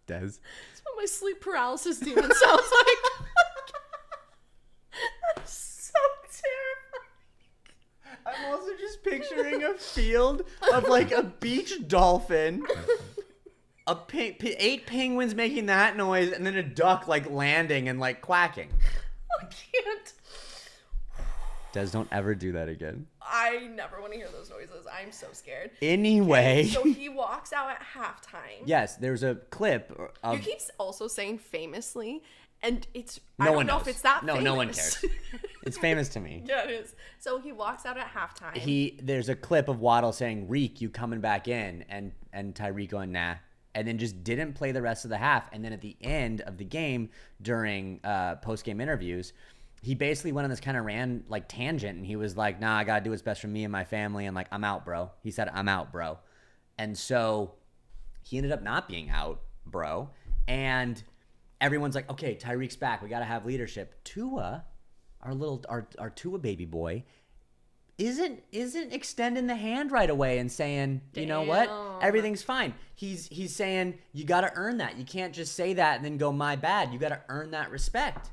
That's what my sleep paralysis demon sounds like. That's so terrifying. I'm also just picturing a field of like a beach dolphin 8 penguins making that noise, and then a duck like landing and like quacking. I can't. Des, don't ever do that again. I never want to hear those noises. I'm so scared. Anyway. Okay, so he walks out at halftime. Yes, there's a clip of... You keep also saying famously, and it's... No I one don't know knows. if it's that famous. No one cares. It's famous to me. Yeah, it is. So he walks out at halftime. There's a clip of Waddle saying, "Reek, you coming back in?" And Tyreek going, "Nah." And then just didn't play the rest of the half. And then at the end of the game, during post-game interviews, he basically went on this kind of tangent, and he was like, "Nah, I gotta do what's best for me and my family." And like, "I'm out, bro." He said, "I'm out, bro." And so he ended up not being out, bro. And everyone's like, "Okay, Tyreek's back. We gotta have leadership." Tua, our Tua baby boy, isn't extending the hand right away and saying, "You know what? Everything's fine." He's saying, "You gotta earn that. You can't just say that and then go, 'My bad.' You gotta earn that respect."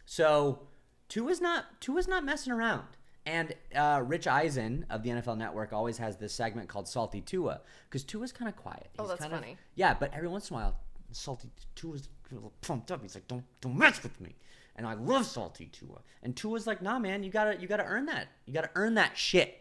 So Tua's not messing around. And Rich Eisen of the NFL Network always has this segment called Salty Tua, because Tua's kind of quiet. Oh, that's funny. Yeah, but every once in a while, Salty Tua's a little pumped up. He's like, don't mess with me. And I love Salty Tua. And Tua's like, "Nah, man, you gotta earn that. You gotta earn that shit."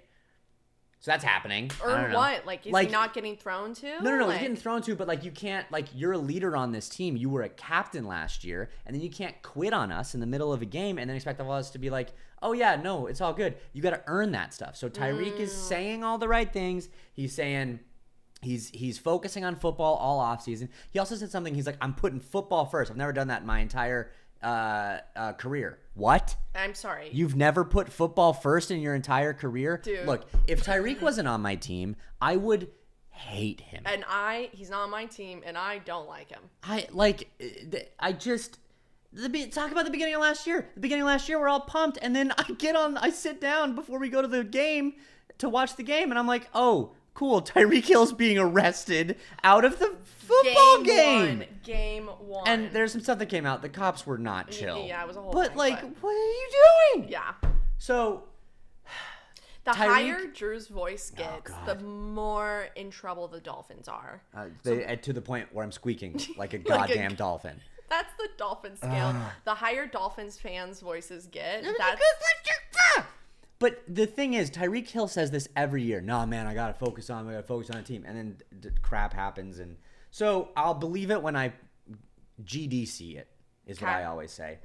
So that's happening. Earn what? Like, is he not getting thrown to? No, he's getting thrown to, but like, you can't, like, you're a leader on this team. You were a captain last year, and then you can't quit on us in the middle of a game and then expect all of us to be like, "Oh yeah, no, it's all good." You got to earn that stuff. So Tyreek is saying all the right things. He's saying he's focusing on football all offseason. He also said something. He's like, "I'm putting football first. I've never done that in my entire career." What? I'm sorry. You've never put football first in your entire career? Dude. Look, if Tyreek wasn't on my team, I would hate him. And he's not on my team, and I don't like him. Talk about the beginning of last year. The beginning of last year, we're all pumped, and then I sit down before we go to the game to watch the game, and I'm like, "Oh, cool, Tyreek Hill's being arrested out of the football game." Game one. And there's some stuff that came out. The cops were not chill. Yeah, it was a whole But thing, like, but... what are you doing? Yeah. So the Tyreek- higher Drew's voice Oh, gets, God. the more in trouble the Dolphins are. To the point where I'm squeaking like a goddamn dolphin. That's the Dolphin scale. The higher Dolphins fans' voices get, that's... But the thing is, Tyreek Hill says this every year. "Nah, man, I gotta focus on the team," and then crap happens, and so I'll believe it when I GDC it. Is what I always say.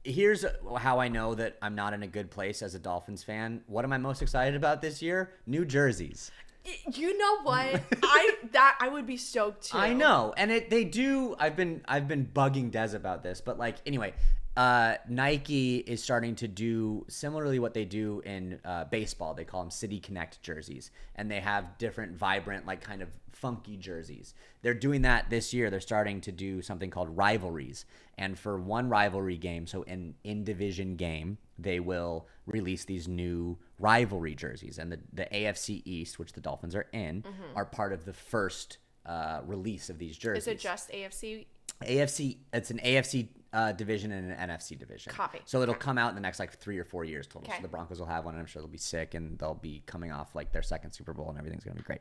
Here's how I know that I'm not in a good place as a Dolphins fan. What am I most excited about this year? New jerseys. You know what? I would be stoked too. I know, and they do. I've been bugging Des about this, but like, anyway, Nike is starting to do similarly what they do in baseball. They call them City Connect jerseys, and they have different vibrant, like, kind of funky jerseys. They're doing that this year. They're starting to do something called rivalries, and for one rivalry game, so an in-division game, they will release these new rivalry jerseys, and the AFC East, which the Dolphins are in, are part of the first release of these jerseys. Is it just AFC? AFC, it's an AFC division and an NFC division. Copy. So it'll come out in the next like 3 or 4 years total. Okay. So the Broncos will have one, and I'm sure they'll be sick, and they'll be coming off like their second Super Bowl, and everything's gonna be great.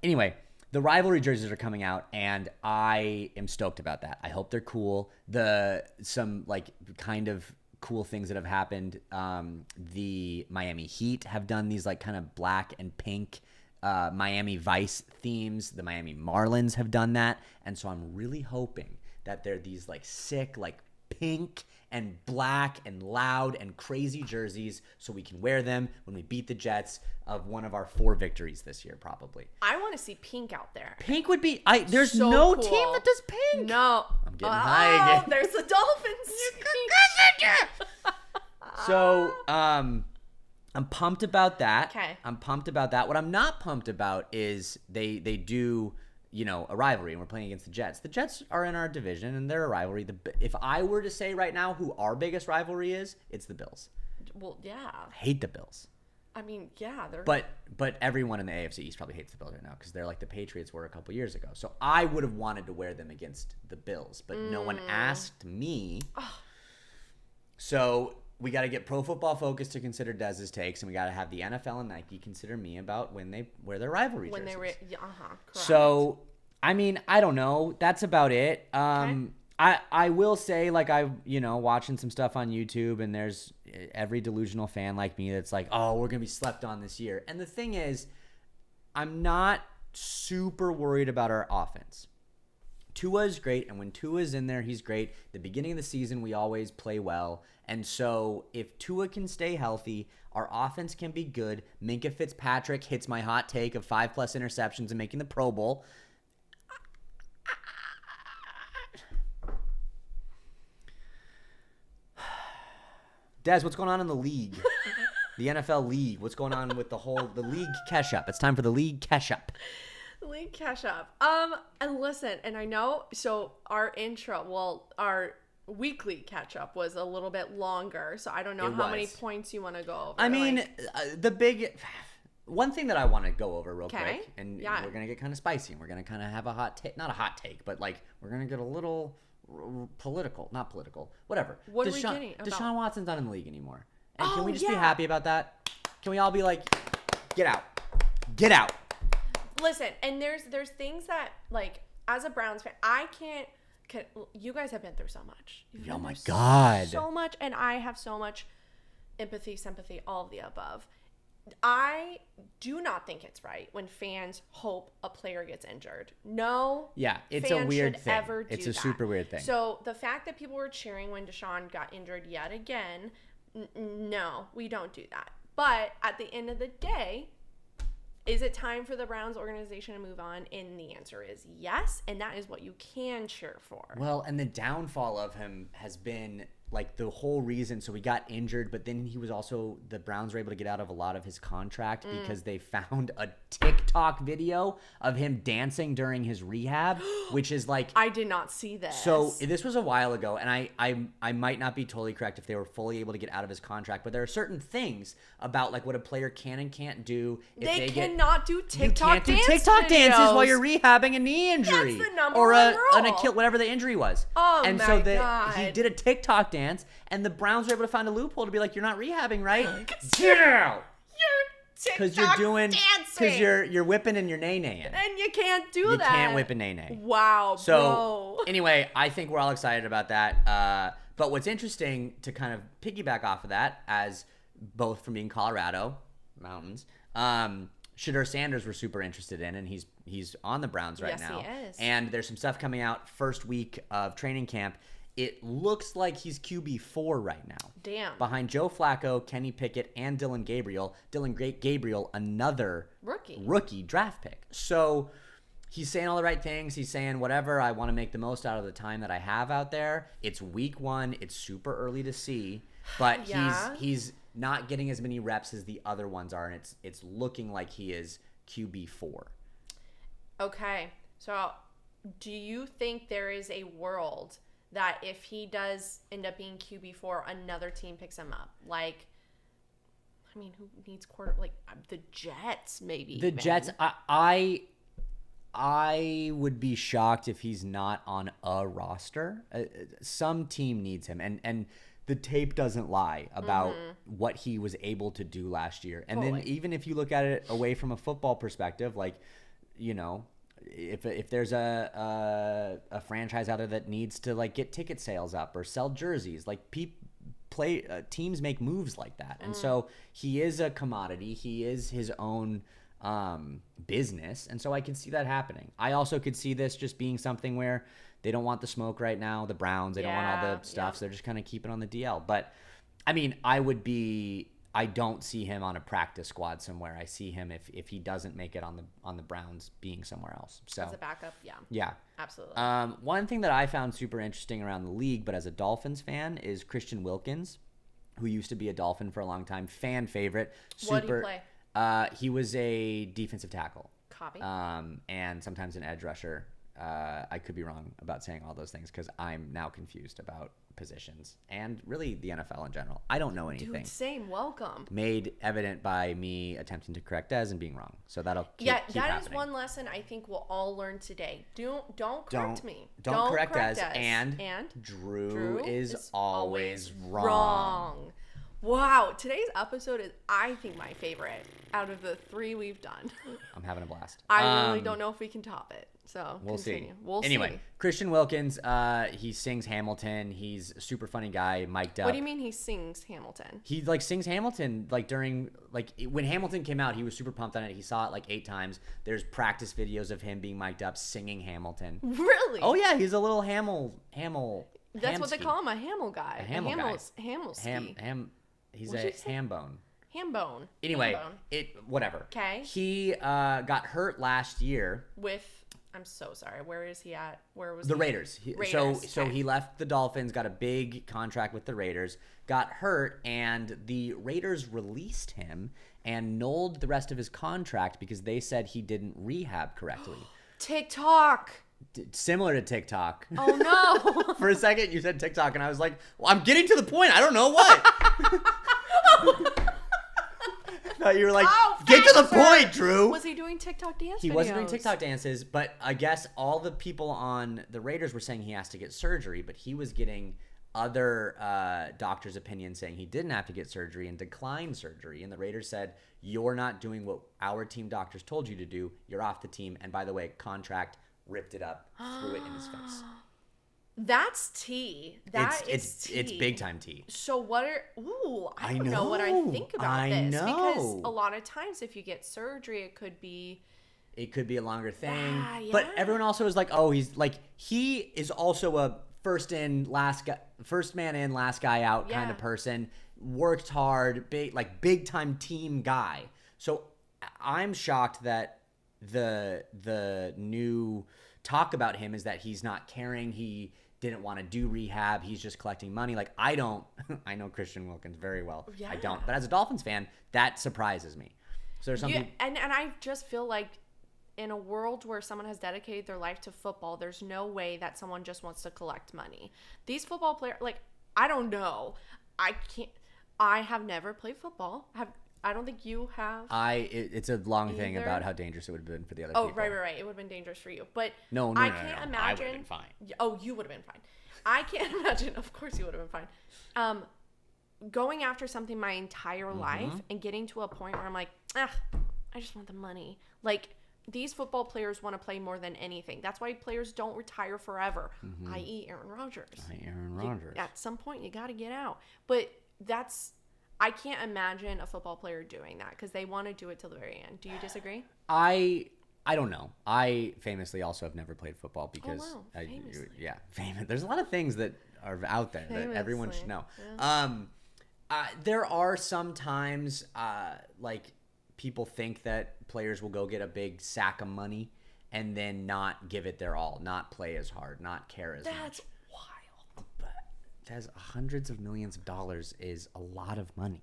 Anyway, the rivalry jerseys are coming out, and I am stoked about that. I hope they're cool. Some like kind of cool things that have happened. The Miami Heat have done these like kind of black and pink Miami Vice themes. The Miami Marlins have done that, and so I'm really hoping that they're these like sick, like pink and black and loud and crazy jerseys, so we can wear them when we beat the Jets of one of our 4 victories this year, probably. I want to see pink out there. Pink would be. There's So no cool. team that does pink. No. I'm getting high again. There's the Dolphins. So, I'm pumped about that. Okay. I'm pumped about that. What I'm not pumped about is they do, a rivalry, and we're playing against the Jets. The Jets are in our division, and they're a rivalry. If I were to say right now who our biggest rivalry is, it's the Bills. Well, yeah. I hate the Bills. I mean, yeah. They're... But everyone in the AFC East probably hates the Bills right now because they're like the Patriots were a couple years ago. So I would have wanted to wear them against the Bills, but no one asked me. So we got to get Pro Football Focus to consider Dez's takes, and we got to have the NFL and Nike consider me about when they wear their rivalry jerseys. Correct. So, I mean, I don't know. That's about it. Okay. I will say, like, watching some stuff on YouTube, and there's every delusional fan like me that's like, oh, we're going to be slept on this year. And the thing is, I'm not super worried about our offense. Tua is great, and when Tua's in there, he's great. The beginning of the season, we always play well. And so if Tua can stay healthy, our offense can be good. Minkah Fitzpatrick hits my hot take of 5+ interceptions and making the Pro Bowl. Des, what's going on in the league? The NFL league. What's going on with the league catch-up? It's time for the league catch-up. League catch-up. And listen, and I know, so our weekly catch-up was a little bit longer, so I don't know how many points you want to go over. I mean, the big one thing that I want to go over real quick, and we're going to get kind of spicy, and we're going to kind of have a hot take, not a hot take, but like we're going to get a little not political, whatever. What are we getting about? Deshaun Watson's not in the league anymore. And can we just be happy about that? Can we all be like, get out. Get out. Listen, and there's things that, like, as a Browns fan, I can't you guys have been through so much. Oh my God. So much, and I have so much empathy, sympathy, all of the above. I do not think it's right when fans hope a player gets injured. No. Yeah, it's a weird thing. Ever do it's a that. super weird thing. So the fact that people were cheering when Deshaun got injured yet again, no, we don't do that. But at the end of the day, is it time for the Browns organization to move on? And the answer is yes, and that is what you can cheer for. Well, and the downfall of him has been like the whole reason. So he got injured, but then the Browns were able to get out of a lot of his contract because they found a TikTok video of him dancing during his rehab, which is like, I did not see this. So this was a while ago, and I might not be totally correct if they were fully able to get out of his contract, but there are certain things about like what a player can and can't do. If they cannot do TikTok dances while you're rehabbing a knee injury. That's the number or one an rule. Achilles, whatever the injury was. Oh, and my so God. he did a TikTok dance, and the Browns were able to find a loophole to be like, you're not rehabbing, right? Get out! Because you're whipping and you're nay-naying. And you can't do that. You can't whip a nay-nay. Wow, So, bro. Anyway, I think we're all excited about that. But what's interesting to kind of piggyback off of that, as both from being Colorado, mountains, Shedeur Sanders we're super interested in, and he's on the Browns right now. Yes, he is. And there's some stuff coming out first week of training camp. It looks like he's QB4 right now. Damn. Behind Joe Flacco, Kenny Pickett, and Dylan Gabriel. Gabriel, another rookie draft pick. So he's saying all the right things. He's saying whatever. I want to make the most out of the time that I have out there. It's week 1. It's super early to see. But he's not getting as many reps as the other ones are. And it's looking like he is QB4. Okay. So do you think there is a world that if he does end up being QB4, another team picks him up? Like, I mean, who needs like the Jets, maybe? The Jets, I would be shocked if he's not on a roster. Some team needs him, and the tape doesn't lie about what he was able to do last year. And then even if you look at it away from a football perspective, like, you know, if there's a franchise out there that needs to like get ticket sales up or sell jerseys, like teams make moves like that. And so he is a commodity. He is his own business. And so I can see that happening. I also could see this just being something where they don't want the smoke right now. The Browns, they don't want all the stuff. So they're just kind of keeping on the DL. But I mean, I don't see him on a practice squad somewhere. I see him if he doesn't make it on the Browns being somewhere else. So as a backup, yeah, absolutely. One thing that I found super interesting around the league, but as a Dolphins fan, is Christian Wilkins, who used to be a Dolphin for a long time, fan favorite. What did he play? He was a defensive tackle. Copy. And sometimes an edge rusher. I could be wrong about saying all those things because I'm now confused about positions and really the NFL in general. I don't know anything. Dude, same. Welcome. Made evident by me attempting to correct Des and being wrong. So that'll keep that happening. is one lesson I think we'll all learn today. Don't correct me. Don't correct Des. And Drew is always wrong. Wow, today's episode is, I think, my favorite out of the 3 we've done. I'm having a blast. I really don't know if we can top it. So We'll continue. see. We'll anyway, see. Christian Wilkins, he sings Hamilton. He's a super funny guy, mic'd up. What do you mean he sings Hamilton? He like sings Hamilton like during like when Hamilton came out. He was super pumped on it. He saw it like 8 times. There's practice videos of him being mic'd up singing Hamilton. Really? Oh yeah, he's a little Hamel. That's what they call him, a Hamel guy. A Hamel guy. Hamelski. He's What'd a you say? ham bone. Hambone. Anyway, Hambone. whatever. 'Kay. He got hurt last year. I'm so sorry. Where is he at? Where was The he? Raiders. Raiders. So Okay. he left the Dolphins, got a big contract with the Raiders, got hurt, and the Raiders released him and nulled the rest of his contract because they said he didn't rehab correctly. TikTok. Similar to TikTok. Oh no. For a second, you said TikTok, and I was like, well, I'm getting to the point. I don't know what. Thought you were like, get to the point, Drew. Was he doing TikTok dance He videos? wasn't doing TikTok dances, but I guess all the people on the Raiders were saying he has to get surgery, but he was getting other doctors' opinions saying he didn't have to get surgery and declined surgery. And the Raiders said, you're not doing what our team doctors told you to do. You're off the team. And by the way, contract, ripped it up, threw it in his face. That's tea. It's big time tea. So what are... Ooh, I don't know what I know. think about I this. know. Because a lot of times if you get surgery, it could be... It could be a longer thing. Yeah. But everyone also is like, oh, he is also a first man in, last guy out kind of person. Worked hard, big time team guy. So I'm shocked that the new talk about him is that he's not caring. He didn't want to do rehab. He's just collecting money. Like, I know Christian Wilkins very well. Yeah. I don't. But as a Dolphins fan, that surprises me. So there's something. And I just feel like in a world where someone has dedicated their life to football, there's no way that someone just wants to collect money. These football players, like, I don't know. I have never played football. I don't think you have. It's a long thing Either. about how dangerous it would have been for the other people. Oh, right. It would have been dangerous for you. But No. I can't imagine. I would have been fine. Oh, you would have been fine. I can't imagine. Of course you would have been fine. Going after something my entire life and getting to a point where I'm like, I just want the money. Like, these football players want to play more than anything. That's why players don't retire forever, i.e. Aaron Rodgers. At some point, you got to get out. But I can't imagine a football player doing that because they want to do it till the very end. Do you disagree? I don't know. I famously also have never played football because famously. famous. There's a lot of things that are out there that everyone should know. Yeah. There are some times like people think that players will go get a big sack of money and then not give it their all, not play as hard, not care as much. That's wild. But that's hundreds of millions of dollars is a lot of money.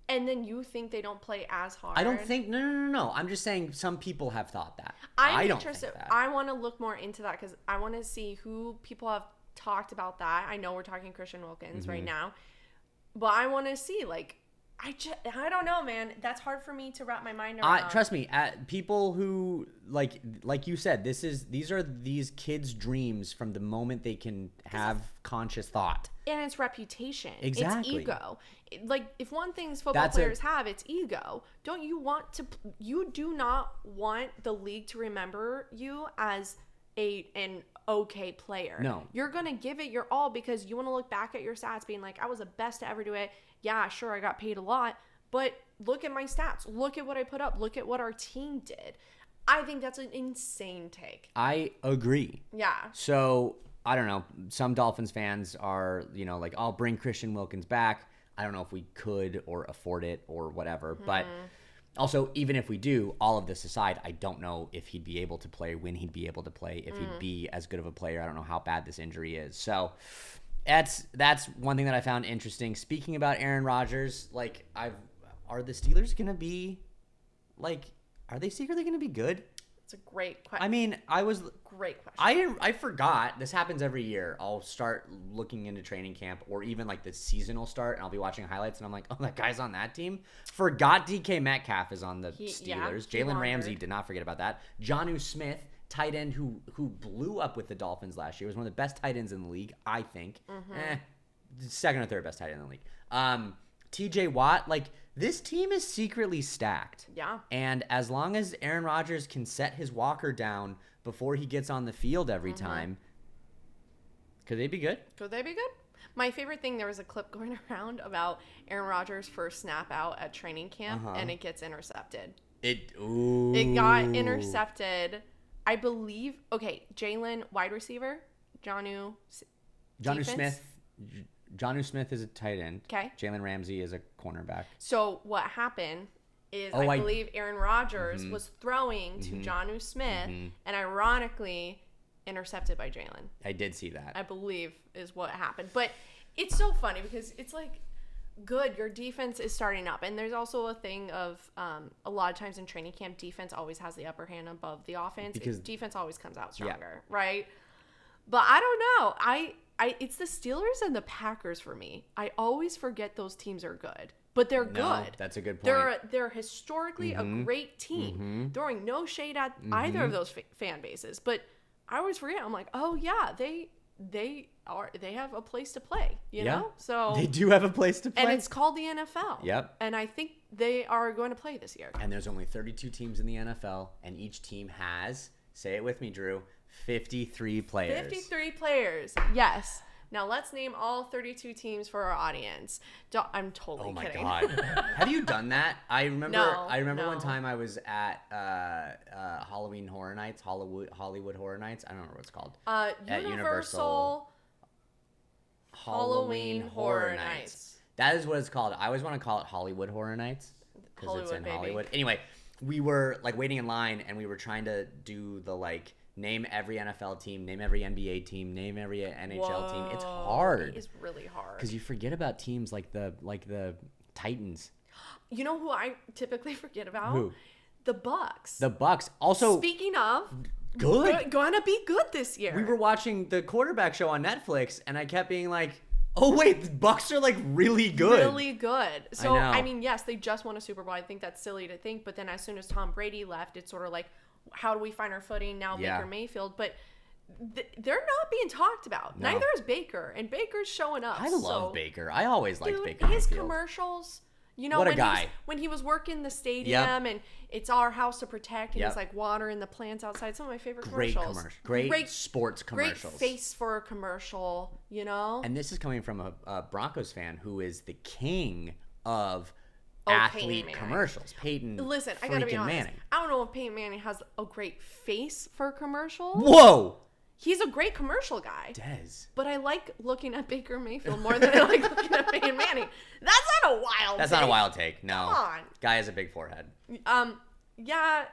And then you think they don't play as hard? I don't think. No. I'm just saying some people have thought that. I'm I don't interested. think that. I want to look more into that because I want to see who people have talked about that. I know we're talking Christian Wilkins right now, but I want to see, like, I don't know, man. That's hard for me to wrap my mind around. Trust me, people who like you said, these are these kids' dreams from the moment they can have conscious thought. And it's reputation. Exactly. It's ego. Like, if one thing football players have, it's ego. You do not want the league to remember you as an okay player. No. You're going to give it your all because you want to look back at your stats being like, I was the best to ever do it. Yeah, sure, I got paid a lot, but look at my stats. Look at what I put up. Look at what our team did. I think that's an insane take. I agree. Yeah. So, I don't know. Some Dolphins fans are, like, I'll bring Christian Wilkins back. I don't know if we could or afford it or whatever. But also, even if we do, all of this aside, I don't know if he'd be able to play, when he'd be able to play, if he'd be as good of a player. I don't know how bad this injury is. So, that's one thing that I found interesting. Speaking about Aaron Rodgers, like, are the Steelers going to be, like, are they secretly going to be good? It's a great question. I mean, Great question. I forgot. This happens every year. I'll start looking into training camp or even like the season will start and I'll be watching highlights and I'm like, oh, that guy's on that team. Forgot DK Metcalf is on the Steelers. Jalen Ramsey, did not forget about that. Jonnu Smith, tight end who blew up with the Dolphins last year, was one of the best tight ends in the league, I think. Second or third best tight end in the league. TJ Watt, like, this team is secretly stacked. Yeah. And as long as Aaron Rodgers can set his walker down before he gets on the field every time, could they be good? Could they be good? My favorite thing, there was a clip going around about Aaron Rodgers' first snap out at training camp, and it gets intercepted. It got intercepted. I believe, Jalen, wide receiver, Jonnu Smith. Jonnu Smith is a tight end. Okay. Jalen Ramsey is a cornerback. So what happened is I believe Aaron Rodgers was throwing to Jonnu Smith, and ironically intercepted by Jalen. I did see that. I believe is what happened. But it's so funny because it's like, good, your defense is starting up. And there's also a thing of a lot of times in training camp, defense always has the upper hand above the offense. Because defense always comes out stronger, right? But I don't know. It's the Steelers and the Packers for me. I always forget those teams are good. But they're good. That's a good point. They're historically a great team. Throwing no shade at either of those fan bases. But I always forget. I'm like, oh yeah, they have a place to play, you know? So they do have a place to play. And it's called the NFL. Yep. And I think they are going to play this year. And there's only 32 teams in the NFL, and each team has, say it with me, Drew, 53 players. 53 players. Yes. Now let's name all 32 teams for our audience. I'm totally kidding. Oh my God. Have you done that? I remember No. one time I was at Halloween Horror Nights, Hollywood Horror Nights. I don't know what it's called. At Universal Halloween Horror Nights. That is what it's called. I always want to call it Hollywood Horror Nights because it's in Hollywood. Anyway, we were like waiting in line and we were trying to do the like name every NFL team, name every NBA team, name every NHL team. It's hard. It is really hard. Because you forget about teams like the Titans. You know who I typically forget about? Who? The Bucks. The Bucks. Also, speaking of, good. Gonna be good this year. We were watching the quarterback show on Netflix, and I kept being like, oh, wait, the Bucks are like really good. Really good. So, I mean, yes, they just won a Super Bowl. I think that's silly to think. But then as soon as Tom Brady left, it's sort of like, how do we find our footing now? Baker Mayfield, but they're not being talked about. No. Neither is Baker, and Baker's showing up. I love Baker. I always liked Baker. His Mayfield. Commercials, you know, what a guy. When he was working the stadium and it's our house to protect, and he's like watering the plants outside. Some of my favorite commercials. Great sports commercials. Great face for a commercial, you know. And this is coming from a Broncos fan who is the king of athlete commercials. Peyton Listen, I gotta be honest. Manning. I don't know if Peyton Manning has a great face for commercials. Whoa! He's a great commercial guy. Dez. But I like looking at Baker Mayfield more than I like looking at Peyton Manning. That's not a wild take. That's not a wild take. No. Come on. Guy has a big forehead. Yeah.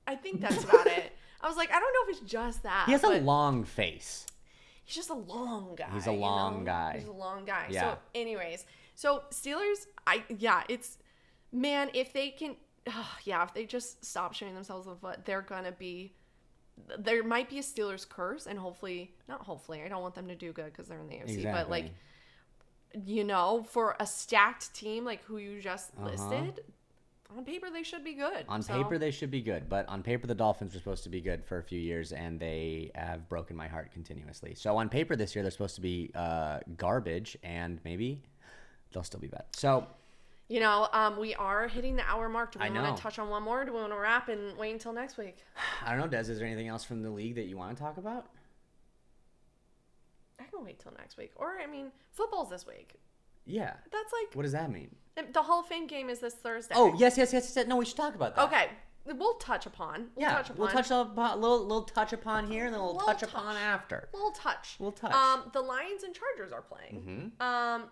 I think that's about it. I was like, I don't know if it's just that. He has a long face. He's just a long guy. He's a long guy. He's a long guy. Yeah. So anyways, Steelers, if they can, if they just stop shooting themselves in the foot, they're going to be, there might be a Steelers curse, and not hopefully, I don't want them to do good because they're in the AFC, but like, you know, for a stacked team like who you just listed, on paper they should be good. On paper they should be good, but on paper the Dolphins were supposed to be good for a few years, and they have broken my heart continuously. So on paper this year they're supposed to be garbage, and maybe they'll still be bad. So, you know, we are hitting the hour mark. Do we want to touch on one more? Do we want to wrap and wait until next week? I don't know, Des. Is there anything else from the league that you want to talk about? I can wait till next week. Or, I mean, football's this week. Yeah. That's like... What does that mean? The Hall of Fame game is this Thursday. Oh, yes. No, we should talk about that. Okay. We'll touch upon. We'll touch upon. Little touch upon here, and then we'll touch upon after. We'll touch. The Lions and Chargers are playing.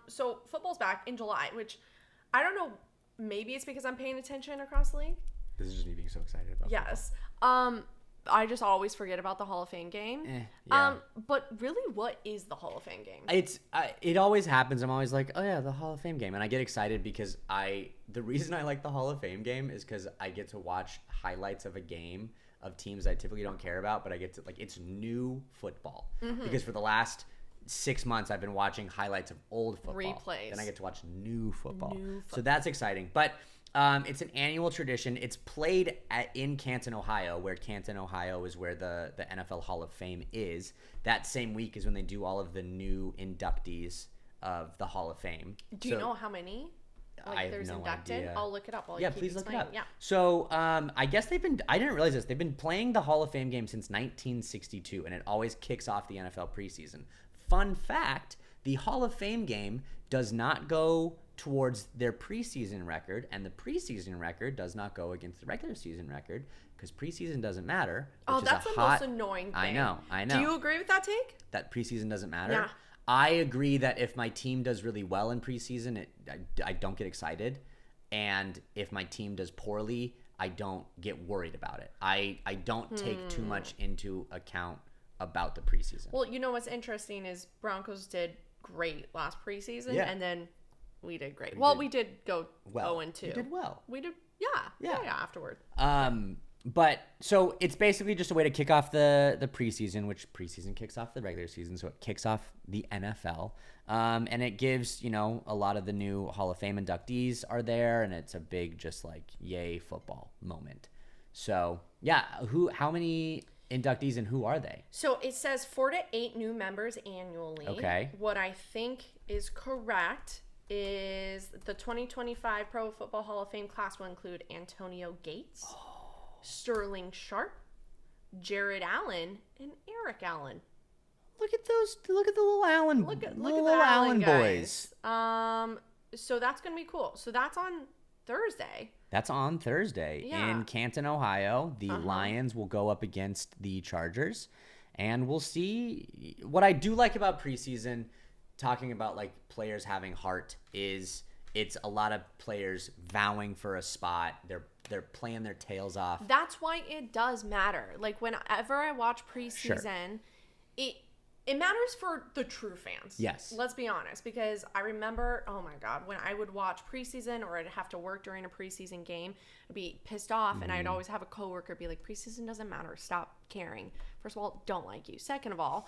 So football's back in July, which I don't know. Maybe it's because I'm paying attention across the league. This is just me being so excited about Yes. I just always forget about the Hall of Fame game. But really, what is the Hall of Fame game? It always happens. I'm always like, oh yeah, the Hall of Fame game, and I get excited because the reason I like the Hall of Fame game is because I get to watch highlights of a game of teams I typically don't care about, but I get to it's new football because for the last 6 months I've been watching highlights of old football, replays, and I get to watch new football. So that's exciting, but. It's an annual tradition. It's played in Canton, Ohio, where Canton, Ohio is where the NFL Hall of Fame is. That same week is when they do all of the new inductees of the Hall of Fame. Do you know how many? I have there's no inducted. idea. I'll look it up. Please look it up. Yeah. So I guess I didn't realize this. They've been playing the Hall of Fame game since 1962, and it always kicks off the NFL preseason. Fun fact, the Hall of Fame game does not go towards their preseason record, and the preseason record does not go against the regular season record because preseason doesn't matter. That's the most annoying thing. I know. Do you agree with that take? That preseason doesn't matter? Yeah. I agree that if my team does really well in preseason, I don't get excited. And if my team does poorly, I don't get worried about it. I don't take too much into account about the preseason. Well, you know what's interesting is Broncos did great last preseason, and then we did great. We did go 0-2. We did well. We did, yeah, afterward. But so it's basically just a way to kick off the preseason, which preseason kicks off the regular season, so it kicks off the NFL. And it gives, a lot of the new Hall of Fame inductees are there, and it's a big just like yay football moment. So yeah, how many inductees and who are they? So it says 4 to 8 new members annually. Okay. What I think is correct is the 2025 Pro Football Hall of Fame class will include Antonio Gates, Sterling Sharp, Jared Allen, and Eric Allen. Look at those! Look at the little Allen. Look at little the Allen boys. So that's gonna be cool. So that's on Thursday. That's on Thursday in Canton, Ohio. The Lions will go up against the Chargers, and we'll see. What I do like about preseason, talking about like players having heart, is it's a lot of players vowing for a spot. They're playing their tails off. That's why it does matter. Like whenever I watch preseason, it matters for the true fans. Yes. Let's be honest, because I remember, oh my God, when I would watch preseason or I'd have to work during a preseason game, I'd be pissed off, and I'd always have a coworker be like, preseason doesn't matter. Stop caring. First of all, don't like you. Second of all,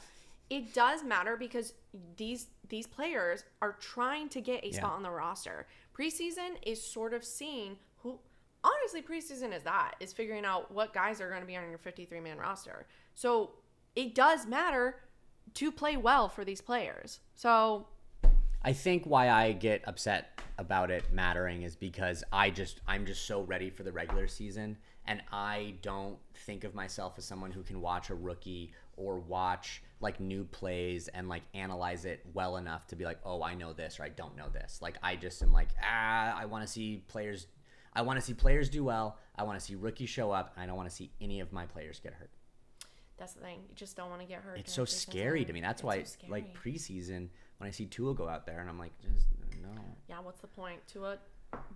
it does matter because these players are trying to get a spot on the roster. Preseason is sort of seeing who, honestly, preseason is figuring out what guys are going to be on your 53-man roster. So it does matter to play well for these players. So I think why I get upset about it mattering is because I'm just so ready for the regular season, and I don't think of myself as someone who can watch a rookie or watch like new plays and like analyze it well enough to be like, oh, I know this or I don't know this. Like I just am like, I want to see players do well. I want to see rookies show up. I don't want to see any of my players get hurt. that's the thing. You just don't want to get hurt. It's so scary to me. That's why, like, preseason, when I see Tua go out there and I'm like, just no. Yeah, what's the point? Tua.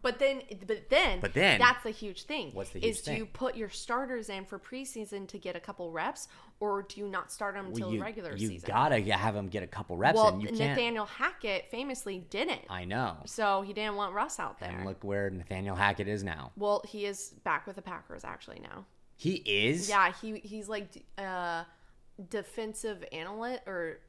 But then, that's the huge thing. What's the huge thing? Do you put your starters in for preseason to get a couple reps, or do you not start them until the regular season? You gotta have them get a couple reps in. You can't. Nathaniel Hackett famously didn't. I know. So he didn't want Russ out there. And look where Nathaniel Hackett is now. Well, he is back with the Packers actually now. He is? Yeah, he's like defensive analyst, or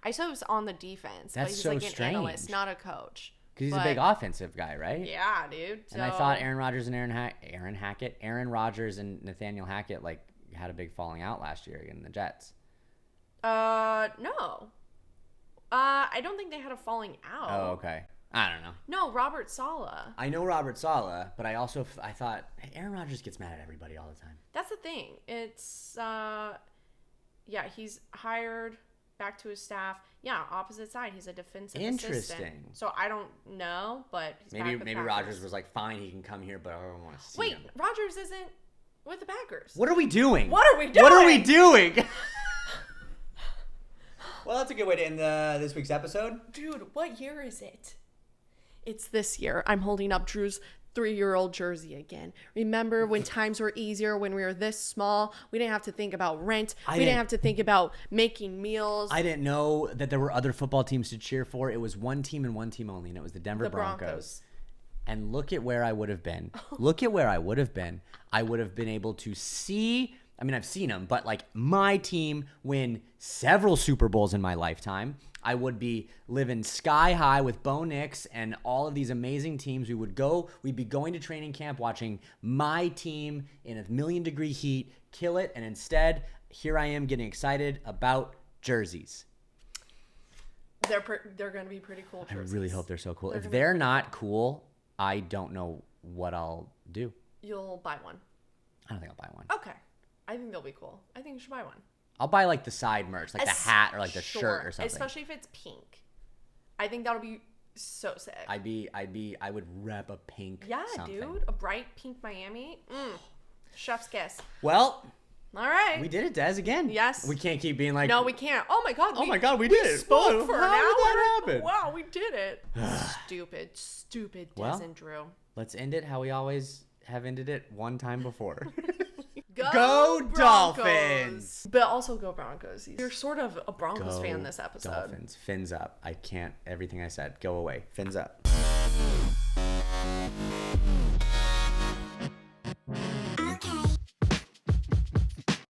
I said it was on the defense. That's but he's so like strange. An analyst, not a coach. Because he's a big offensive guy, right? Yeah, dude. And I thought Aaron Rodgers and Aaron Rodgers and Nathaniel Hackett like had a big falling out last year against the Jets. No. I don't think they had a falling out. Oh, okay. I don't know. No, Robert Saleh. I know Robert Saleh, but I thought Aaron Rodgers gets mad at everybody all the time. That's the thing. It's he's hired back to his staff. Yeah, opposite side. He's a defensive assistant. So I don't know, but he's maybe back with Rodgers was like, fine, he can come here, but I don't want to see him. Wait, Rodgers isn't with the Packers. What are we doing? What are we doing? Well, that's a good way to end this week's episode. Dude, what year is it? It's this year. I'm holding up Drew's 3-year-old jersey again. Remember when times were easier, when we were this small? We didn't have to think about rent. We didn't have to think about making meals. I didn't know that there were other football teams to cheer for. It was one team and one team only, and it was the Denver Broncos. And look at where I would have been. I would have been able to see, I mean, I've seen them, but like my team win several Super Bowls in my lifetime. I would be living sky high with Bo Nix and all of these amazing teams. We'd be going to training camp, watching my team in 1,000,000-degree heat kill it. And instead, here I am getting excited about jerseys. They're going to be pretty cool I jerseys. really hope they're so cool. They're If gonna be they're not cool, I don't know what I'll do. You'll buy one. I don't think I'll buy one. Okay. I think they'll be cool. I think you should buy one. I'll buy like the side merch, like the hat or like the shirt or something. Especially if it's pink. I think that'll be so sick. I would rep a pink something. Dude. A bright pink Miami. Chef's kiss. Well, all right. we did it, Des, again. Yes. We can't keep being like... No, we can't. Oh, my God. We did it. Spoke Whoa, for an how hour. did that happen? Wow, we did it. Stupid Des and Drew. Let's end it how we always have ended it one time before. Go Dolphins! Broncos. But also go Broncos. You're sort of a Broncos fan this episode. Dolphins. Fins up. I can't. Everything I said. Go away. Fins up.